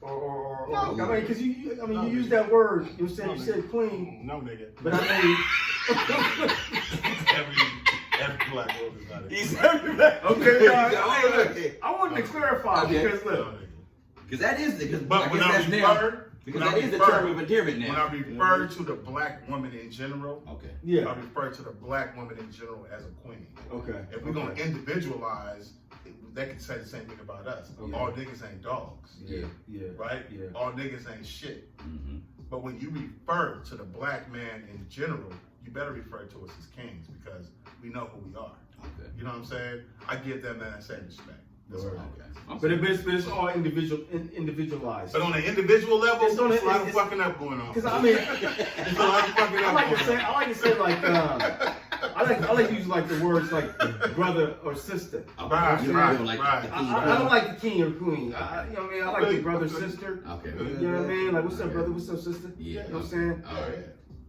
Or No. I mean, because you use that word. You said queen, No, nigga. but I mean, every black woman is not a queen. He's every black. okay. Okay. I wanted to clarify Okay. because No, look, nigga. Because that is the. But when I Because that is the term of endearment now. When I refer to the black woman in general, Okay. I yeah, refer to the black woman in general as a queen. okay. If we're gonna individualize, they can say the same thing about us. Okay. All niggas ain't dogs, Yeah, right? Yeah. All niggas ain't shit. Mm-hmm. But when you refer to the black man in general, you better refer to us as kings because we know who we are. Okay. You know what I'm saying? I give them that same respect. That's all. Okay. But it's all individualized. But on an individual level, It's on there's a lot of it's- fucking up going on. Because I mean, There's a lot of fucking I up like to going say, on. I like to use like the words like brother or sister. Right, You right, don't like right. the I king, don't like the king or queen. You know what I mean? I like the brother sister. Okay. You know what I mean? Like, what's up, brother? What's up, sister? Yeah. You know what I'm saying?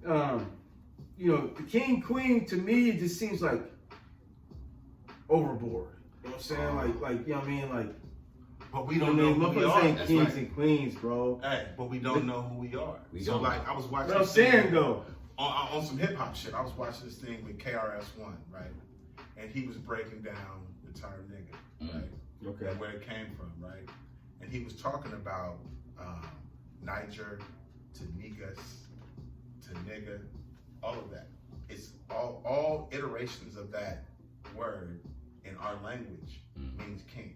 All right. You know, the king, queen, to me, it just seems like overboard. You know what I'm saying? Like, you know what I mean? Like, But we you know don't what I know mean? who we Motherfuckers are. ain't That's kings right. and queens, bro. Hey, but we don't know who we are. We So don't like, know. I was watching. But I'm this thing saying though, on some hip hop shit. I was watching this thing with KRS-One, right? And he was breaking down the term nigga, right? okay. And where it came from, right? And he was talking about Niger to niggas to nigga, all of that. It's all iterations of that word in our language means king,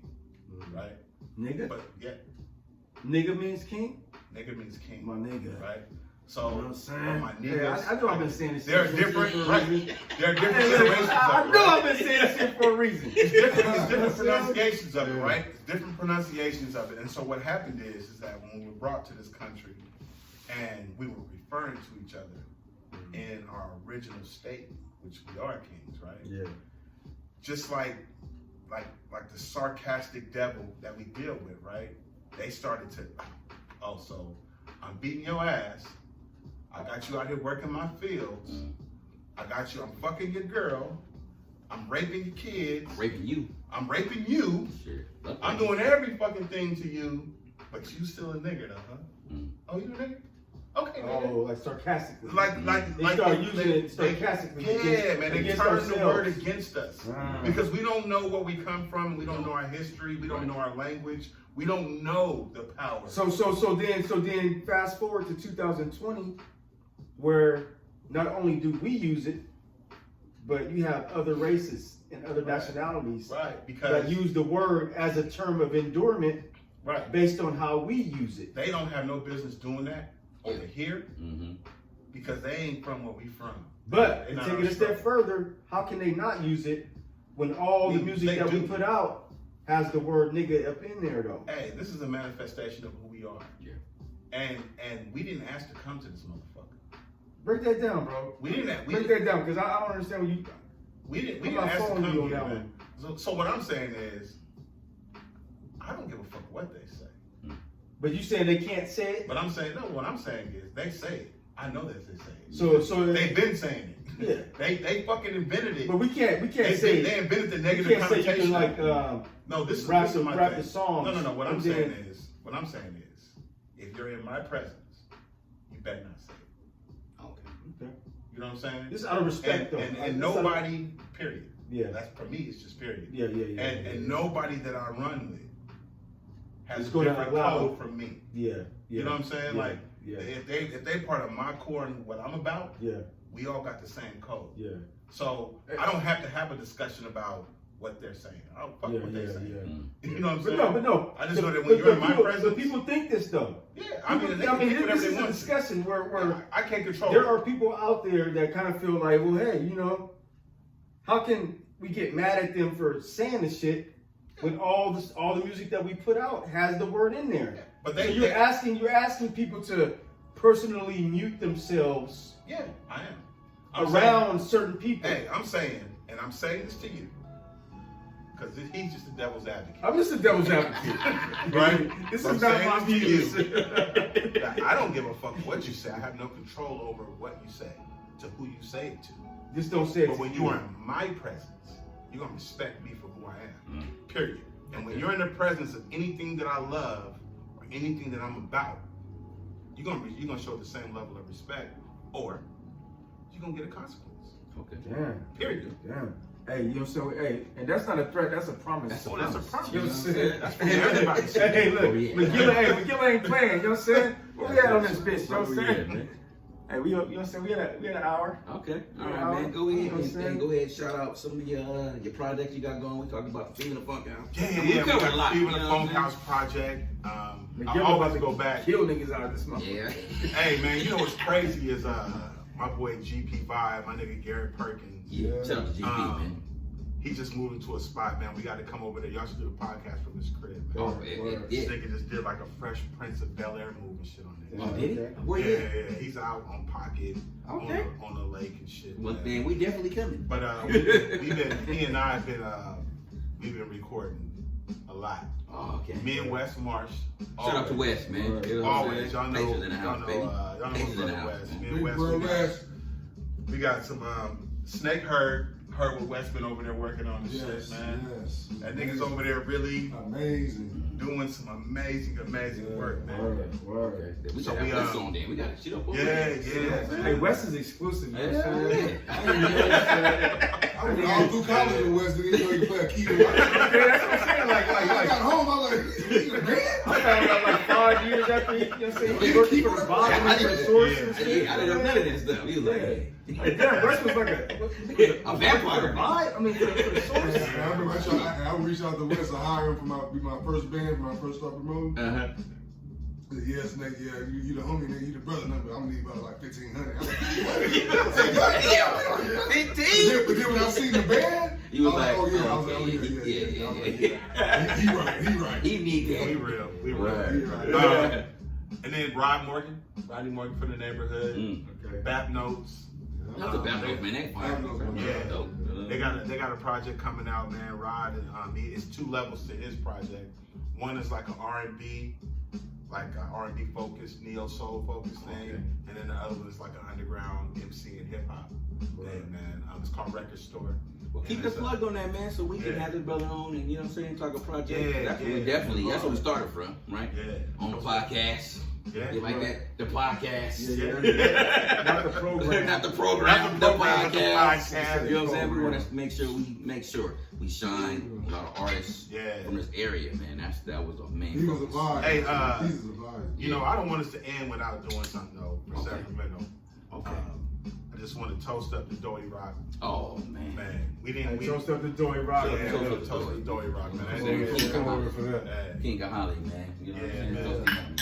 right? Nigga? But yeah, Nigga means king? nigga means king, My nigga. right? You So know what I'm saying? my Yeah, niggas, I know I've been saying this There are shit different, for a right? reason. There are different iterations I of it, know right? I've been saying this shit for a reason. It's different pronunciations of it, right? It's different pronunciations of it. And so what happened is that when we were brought to this country and we were referring to each other in our original state, which we are kings, right? Yeah. Just like the sarcastic devil that we deal with, right? They started to, oh, so I'm beating your ass. I got you out here working my fields. I got you, I'm fucking your girl. I'm raping your kids. Raping you. I'm raping you. Shit. Okay. I'm doing every fucking thing to you, but you still a nigga though, huh? Mm. Oh, you a nigga? Okay, nigga. Oh, like sarcastically. Like start using it sarcastically Yeah, against- man, they against turn the ourselves. word against us. Ah. Because we don't know where we come from, we don't know our history, we don't know our language, we don't know the power. So then fast forward to 2020, where not only do we use it, but you have other races and other nationalities Right, that because use the word as a term of endurement right, based on how we use it. they don't have no business doing that over here Mm-hmm. because they ain't from where we from. But They're not take our it a step stuff. further, how can they not use it when all the music They that we do. put out has the word nigga up in there though? Hey, this is a manifestation of who we are. Yeah. And we didn't ask to come to this motherfucker. Break that down, bro. We didn't Break that down, because I don't understand what you. We didn't I'm not ask to following come you on here, that man. So what I'm saying is, I don't give a fuck what they say. But you saying they can't say it? But I'm saying, no, what I'm saying is, they say it. I know that they say it. So They've been saying it. Yeah. They fucking invented it. But we can't They say they invented the you negative can't say you connotation. can like No, this is rap my the thing. songs. No. What I'm and saying then is, What I'm saying is, if you're in my presence, you better not say it. Okay. You know what I'm saying? This is out of respect, though. And nobody, period. Yeah. That's for me. It's just period. Yeah. And nobody that I run with has It's a going different out loud. code from me. Yeah. You know what I'm saying? Yeah. Like, Yeah. if they part of my core and what I'm about, Yeah. we all got the same code. Yeah. So I don't have to have a discussion about what they're saying. I don't fuck what they're saying. Yeah. You know what I'm saying? But no. I just know that when you're in my presence, but people think this though. yeah. I mean, they can think whatever this they is a want. discussion where I can't control. there are people out there that kind of feel like, well, hey, you know, how can we get mad at them for saying this shit when all the music that we put out has the word in there? But So you're asking people to personally mute themselves Yeah, I am. I'm around certain people. Hey, I'm saying this to you, because he's just the devil's advocate. I'm just a devil's advocate. Right? This I'm is not saying my this to views. That I don't give a fuck what you say. I have no control over what you say, to who you say it to. Just don't say it. But to when me. you are in my presence, you're gonna respect me for who I am. Period. And when you're in the presence of anything that I love or anything that I'm about, you're gonna show the same level of respect, or you're gonna get a consequence. Okay. Damn. Period. Damn. Hey, you know, so hey, and that's not a threat. That's a promise. That's a Oh, that's a promise. promise. You know what I'm saying? That's for everybody. Hey, look, Oh, yeah. Magilla ain't playing. You know what I'm saying? Where we at on this bitch? You know what I'm Oh, yeah, saying? man. Hey, we, you know what I'm saying? We had an hour. Okay. All Yeah, right, man. Go ahead you know what I'm saying? and go ahead and shout out some of your projects you got going. We talked about Feeding the Funk House. Yeah. We We covered a lot. got You Even know the what I'm Phone saying? House project. I Magilla always about to go back. Kill niggas out of this motherfucker. Yeah. Hey man, you know what's crazy is my boy GP5, my nigga Garrett Perkins. Yeah. Shout out to GP, man. He just moved into a spot, man. We got to come over there. Y'all should do a podcast from his crib, man. Oh, Word. yeah. This nigga just did like a Fresh Prince of Bel-Air move and shit on it. Oh, did he? Okay. Where you at? Yeah. He's out on Pocket, Okay. on the lake and shit. Well, man. man, we definitely coming. But he and I have been we've been recording a lot. Oh, okay. Me and Wes Marsh. Shout out to Wes, man. Word. You know what I'm Always, saying? y'all know, Faces in the house, baby. y'all know Faces in the brother house. Wes. Me and Big Wes, bro, Wes. we got some Snake Heard what Wes been over there working on and Yes, shit, man. yes. That nigga's over there really Amazing. doing some amazing work, man. Word. Okay. We So should have we, Wes on there. We got to shit up over Yeah, there. man. Hey, West is exclusive. You know what I'm saying? I went all through college in West, didn't even know you could play a keyboard. Okay, that's what I'm saying. Like, I got home, I was like, you the man? I found out like 5 years after, you know what I'm saying? He working for the bottom of the source and shit. Yeah, I didn't know none of this stuff. He was like, hey. Like, damn, West was like A vampire. I mean, for the source. I remember I reached out to West to hire him for be my first band, when I first started promoting. Uh-huh. He said, yes, Snake, yeah, you the homie, nigga, you the brother, number. I'm gonna need about like 1,500. I'm like, Damn. 15? but then when I seen the band, He was I like, oh yeah, I was okay, like, oh yeah. yeah. I was like, yeah. He right. He need Yeah, that. we real. Right. And then Rodney Morgan for the neighborhood. Okay. Bap Notes. That's a bad note, man. That fine. Yeah. Dope. They got a project coming out, man. Rod and it's 2 levels to his project. One is like an R&B, like an R&B focused, neo soul focused thing, and then the other one is like an underground MC and hip hop thing, man. It's called Record Store. Well, keep the plug on that, man, so we can have this brother on and, you know what I'm saying, talk a project. Yeah, that's what we yeah. definitely, that's where we started from, right? Yeah. On the podcast. Yeah. You like that? The podcast. Yeah. Not the program. Not the program, the program, the podcast. podcast. You know what I'm saying? We want to make sure we shine a lot of artists from this area, man. That was a main He was a focus. vibe. Hey, He was a vibe. You know, I don't want us to end without doing something though for Okay. Sacramento. Okay. I just want to toast up to Dory Rock. Oh, man. Man, we didn't. Hey, toast up to Dory Rock. Yeah, Toast we up to toast to Dory Rock, man. That I'm nigga, over for that. King of Holly, man. You know what I'm Yeah, saying? man. Toast him up, man.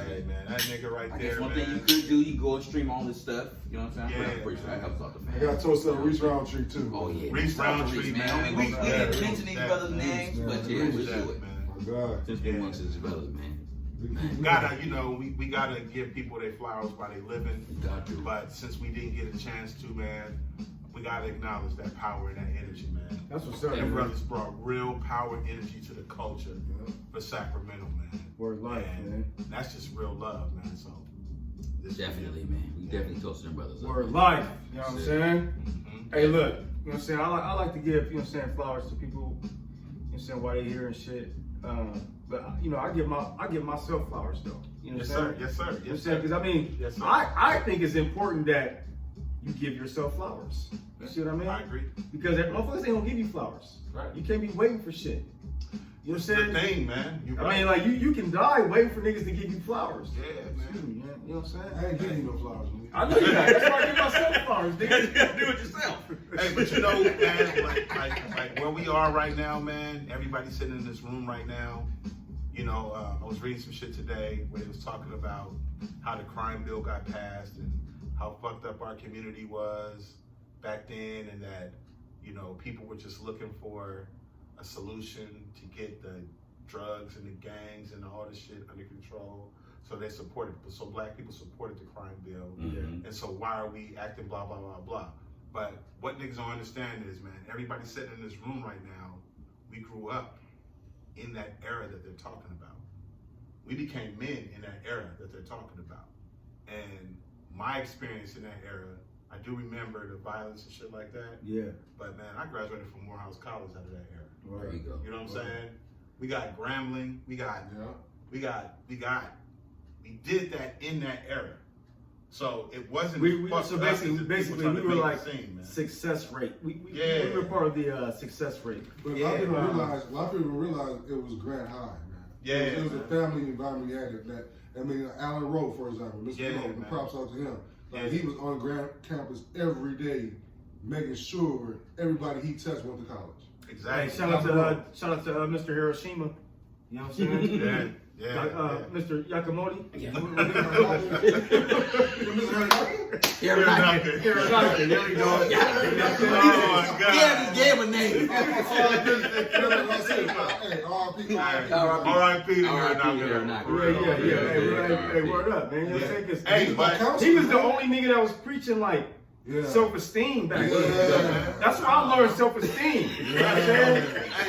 hey, man, that nigga right I there, guess one man. thing you could do, you go and stream all this stuff. You know what I'm saying? Yeah, I'm pretty sure that helps out the I fans. got toast up Reach Roundtree too. Oh yeah, Reese Roundtree, man. man. I mean, we Yeah, didn't mention these yeah, brothers' man. names, but Yeah, yeah, we'll That, do it. man. My God. Since we amongst his brothers, man. Gotta, you know, we gotta give people their flowers while they living. Got to. But since we didn't get a chance to, man, we gotta acknowledge that power and that energy, man. That's what's up. Them man. brothers brought real power, energy to the culture for Sacramento, man. Word life, And man. that's just real love, man. So Definitely, man. We definitely toast them brothers. up, Word man. life. You know what I'm saying? Mhm. Hey, look. You know what I'm saying? I like to give, you know what I'm saying, flowers to people, you know what I'm saying, while they here and shit. But you know, I give myself flowers though. You know what Yes, I'm sir. saying? Yes, sir. You know what I'm Yes, saying? sir. Because I mean, Yes, sir. I think it's important that you give yourself flowers. You see what I mean? I agree. Because that motherfuckers ain't gonna give you flowers. Right. You can't be waiting for shit. You know what I'm saying? The thing, man. You I mean, like you can die waiting for niggas to give you flowers. Yeah, Excuse man. me, man. You know what I'm saying? I ain't giving you no flowers, man. I know you not. That's why I give myself flowers, nigga. You gotta do it yourself. Hey, but you know, man, like where we are right now, man. Everybody sitting in this room right now. You know, I was reading some shit today where it was talking about how the crime bill got passed and how fucked up our community was back then, and that, you know, people were just looking for a solution to get the drugs and the gangs and all this shit under control. So they supported, so black people supported the crime bill. Mhm. And so why are we acting blah, blah, blah, blah? But what niggas don't understand is, man, everybody sitting in this room right now, we grew up in that era that they're talking about. We became men in that era that they're talking about. And my experience in that era, I do remember the violence and shit like that. Yeah. But man, I graduated from Morehouse College out of that era. There you go. You know what I'm saying? We got Grambling, we did that in that era. So it wasn't fucked So up basically, as the people trying to we were make like it seem, man. success rate. We Yeah. were part of the success rate. But Yeah, a lot of people realize it was Grand High, man. Yeah, It was a man. family environment we had that. I mean, Alan Rowe, for example, Mr. Yeah, Rowe, man. props out to him. Like, Yeah. he was on Grand campus every day, making sure everybody he touched went to college. Hey, Exactly. shout out to Mr. Hiroshima. You know what I'm saying? Yeah, yeah. Mr. Yakamori. Hironaki. Hironaki. There we go. Oh my God. Yeah, he gave him a name. Hey, R.I.P. R.I.P. to R.I.P. Hey, word up, man. You know what I'm saying? 'Cause Hey, but he was the only nigga that was preaching like self-esteem back then. Yeah. That's where I learned self-esteem. You know what I'm saying?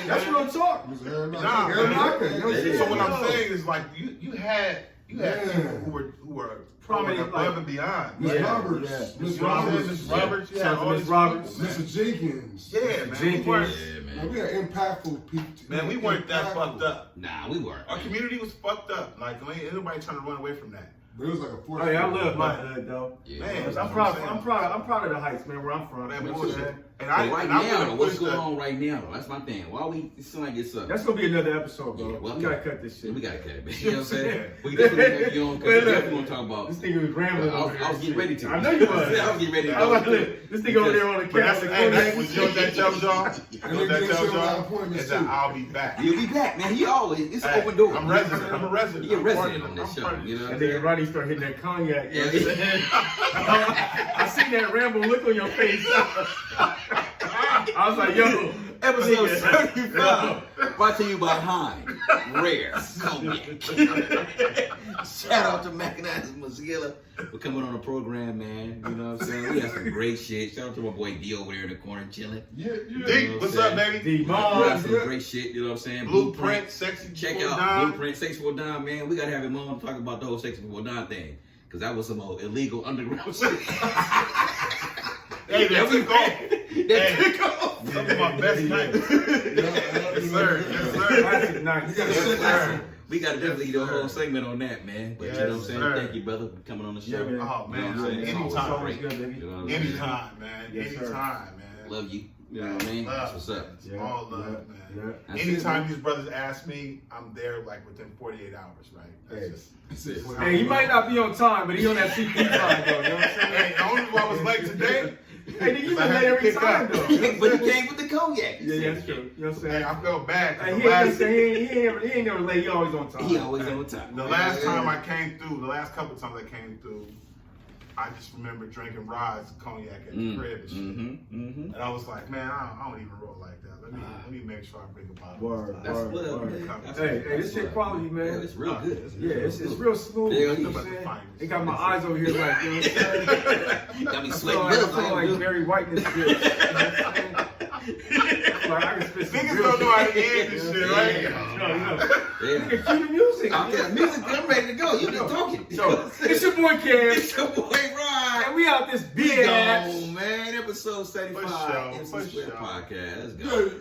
That's real talk. Nah, so what I'm saying is like you had people who were Prominent, above like- and beyond. Miss Yeah. Roberts, Yeah. Miss You know what I'm saying? Roberts, Miss Roberts, you had Shout out to all Miss these Roberts. people, man. Mr. Jenkins. Yeah, man. Jenkins. We weren't, Yeah, Man, man. we had impactful people. man, we weren't that fucked up. Nah, we weren't. Our community was fucked up. Like, ain't nobody trying to run away from that. But it was like a force. Oh yeah, I love my hood though. Yeah. Man, I'm proud of the heights, man, where I'm from. Man, You know what I'm bullshit. saying? And But right would've now, though, what's pushed going the- on right now, though? That's my thing. Why we, it seems like it's That's gonna be another episode, bro. Yeah, well, we gotta cut this shit. we gotta cut it, man. You know what I'm saying? Yeah. We definitely have you on, because we Look, definitely want to talk about. This nigga was rambling. I was over here. getting ready to. I know you was. I was getting ready to I was go. like, this nigga over there on the But that's couch. the thing. That's what that tells y'all. You know what that And tells they y'all? appointments Is that too. I'll be back. You'll be back, man. He always, it's Hey, open door. I'm resident. I'm a resident. You're a I'm resident part on of- this I'm show, part of you this know? And then Ronnie started hitting that cognac. Yeah. I seen that ramble look on your face. I was like, yo. Episode nigga. 35, brought to you by Hine, Rare Cognac. Shout out to Mackinazz and Magilla for coming on the program, man. You know what I'm saying? We had some great shit. Shout out to my boy D over there in the corner chilling. Yeah. D, what's up, baby? D We got some Mom. great shit, you know what I'm saying? Blueprint, sexy. Check Before out Dawn. Blueprint, Sexy for Dime, man. We gotta have him on to talk about the whole Sexy for Dime thing. Cause that was some old illegal underground shit. Hey, that took off. That took off. Some of my best nights. Yes, sir. Yes, sir. Classic night. You gotta Yes, sit sir. down. We gotta definitely do a whole segment on that, man. But you know what I'm Yes, saying? sir. Thank you, brother, for coming on the show. Yeah, man. Oh, man. You know what I'm saying? Anytime. It's It's always always great. good, baby. You know what I'm saying? Anytime, man. Yes, sir. Anytime, man. Love you. You know what I mean? That's what's up. It's all love, man. Yeah. That's Anytime it, these brothers ask me, I'm there like within 48 hours, right? That's Hey. just. That's it. Hey, he might not be on time, but he on that CP time, though. You know what I'm saying? Hey, the only reason I was late today. Hey, nigga, you I been had late to every pick time, up. though. But he came with the cognac. Yeah, that's true. You know what I'm Hey, saying? I felt bad. 'cause Hey, the he last, ain't never late. He always on time. He always on time. the last time I came through, the last couple of times I came through, I just remember drinking Rod's cognac at the crib and shit. Mm-hmm. And I was like, man, I don't even roll like that. Let me make sure I bring a bottle. Word, of That's word, what up, word. man. That's Hey, what- hey, this that's shit what- quality, man. Yeah, it's real good. Yeah, it's real smooth. Yeah, You know yeah. what I'm saying? They got my eyes over here like, you know what I'm saying? Got me I sweating. feel like Barry White in this bitch. You know what I'm saying? Like I can spit some Niggas real don't know how to shit. end this shit, right? You Yeah. can cue the music. Okay, music, I'm ready to go. You been talking. So, it's your boy Cam, It's your boy Rod. and we out this We bitch. gone, man. Episode 75. For sure, MC for Square sure. Podcast. Let's go. Yeah.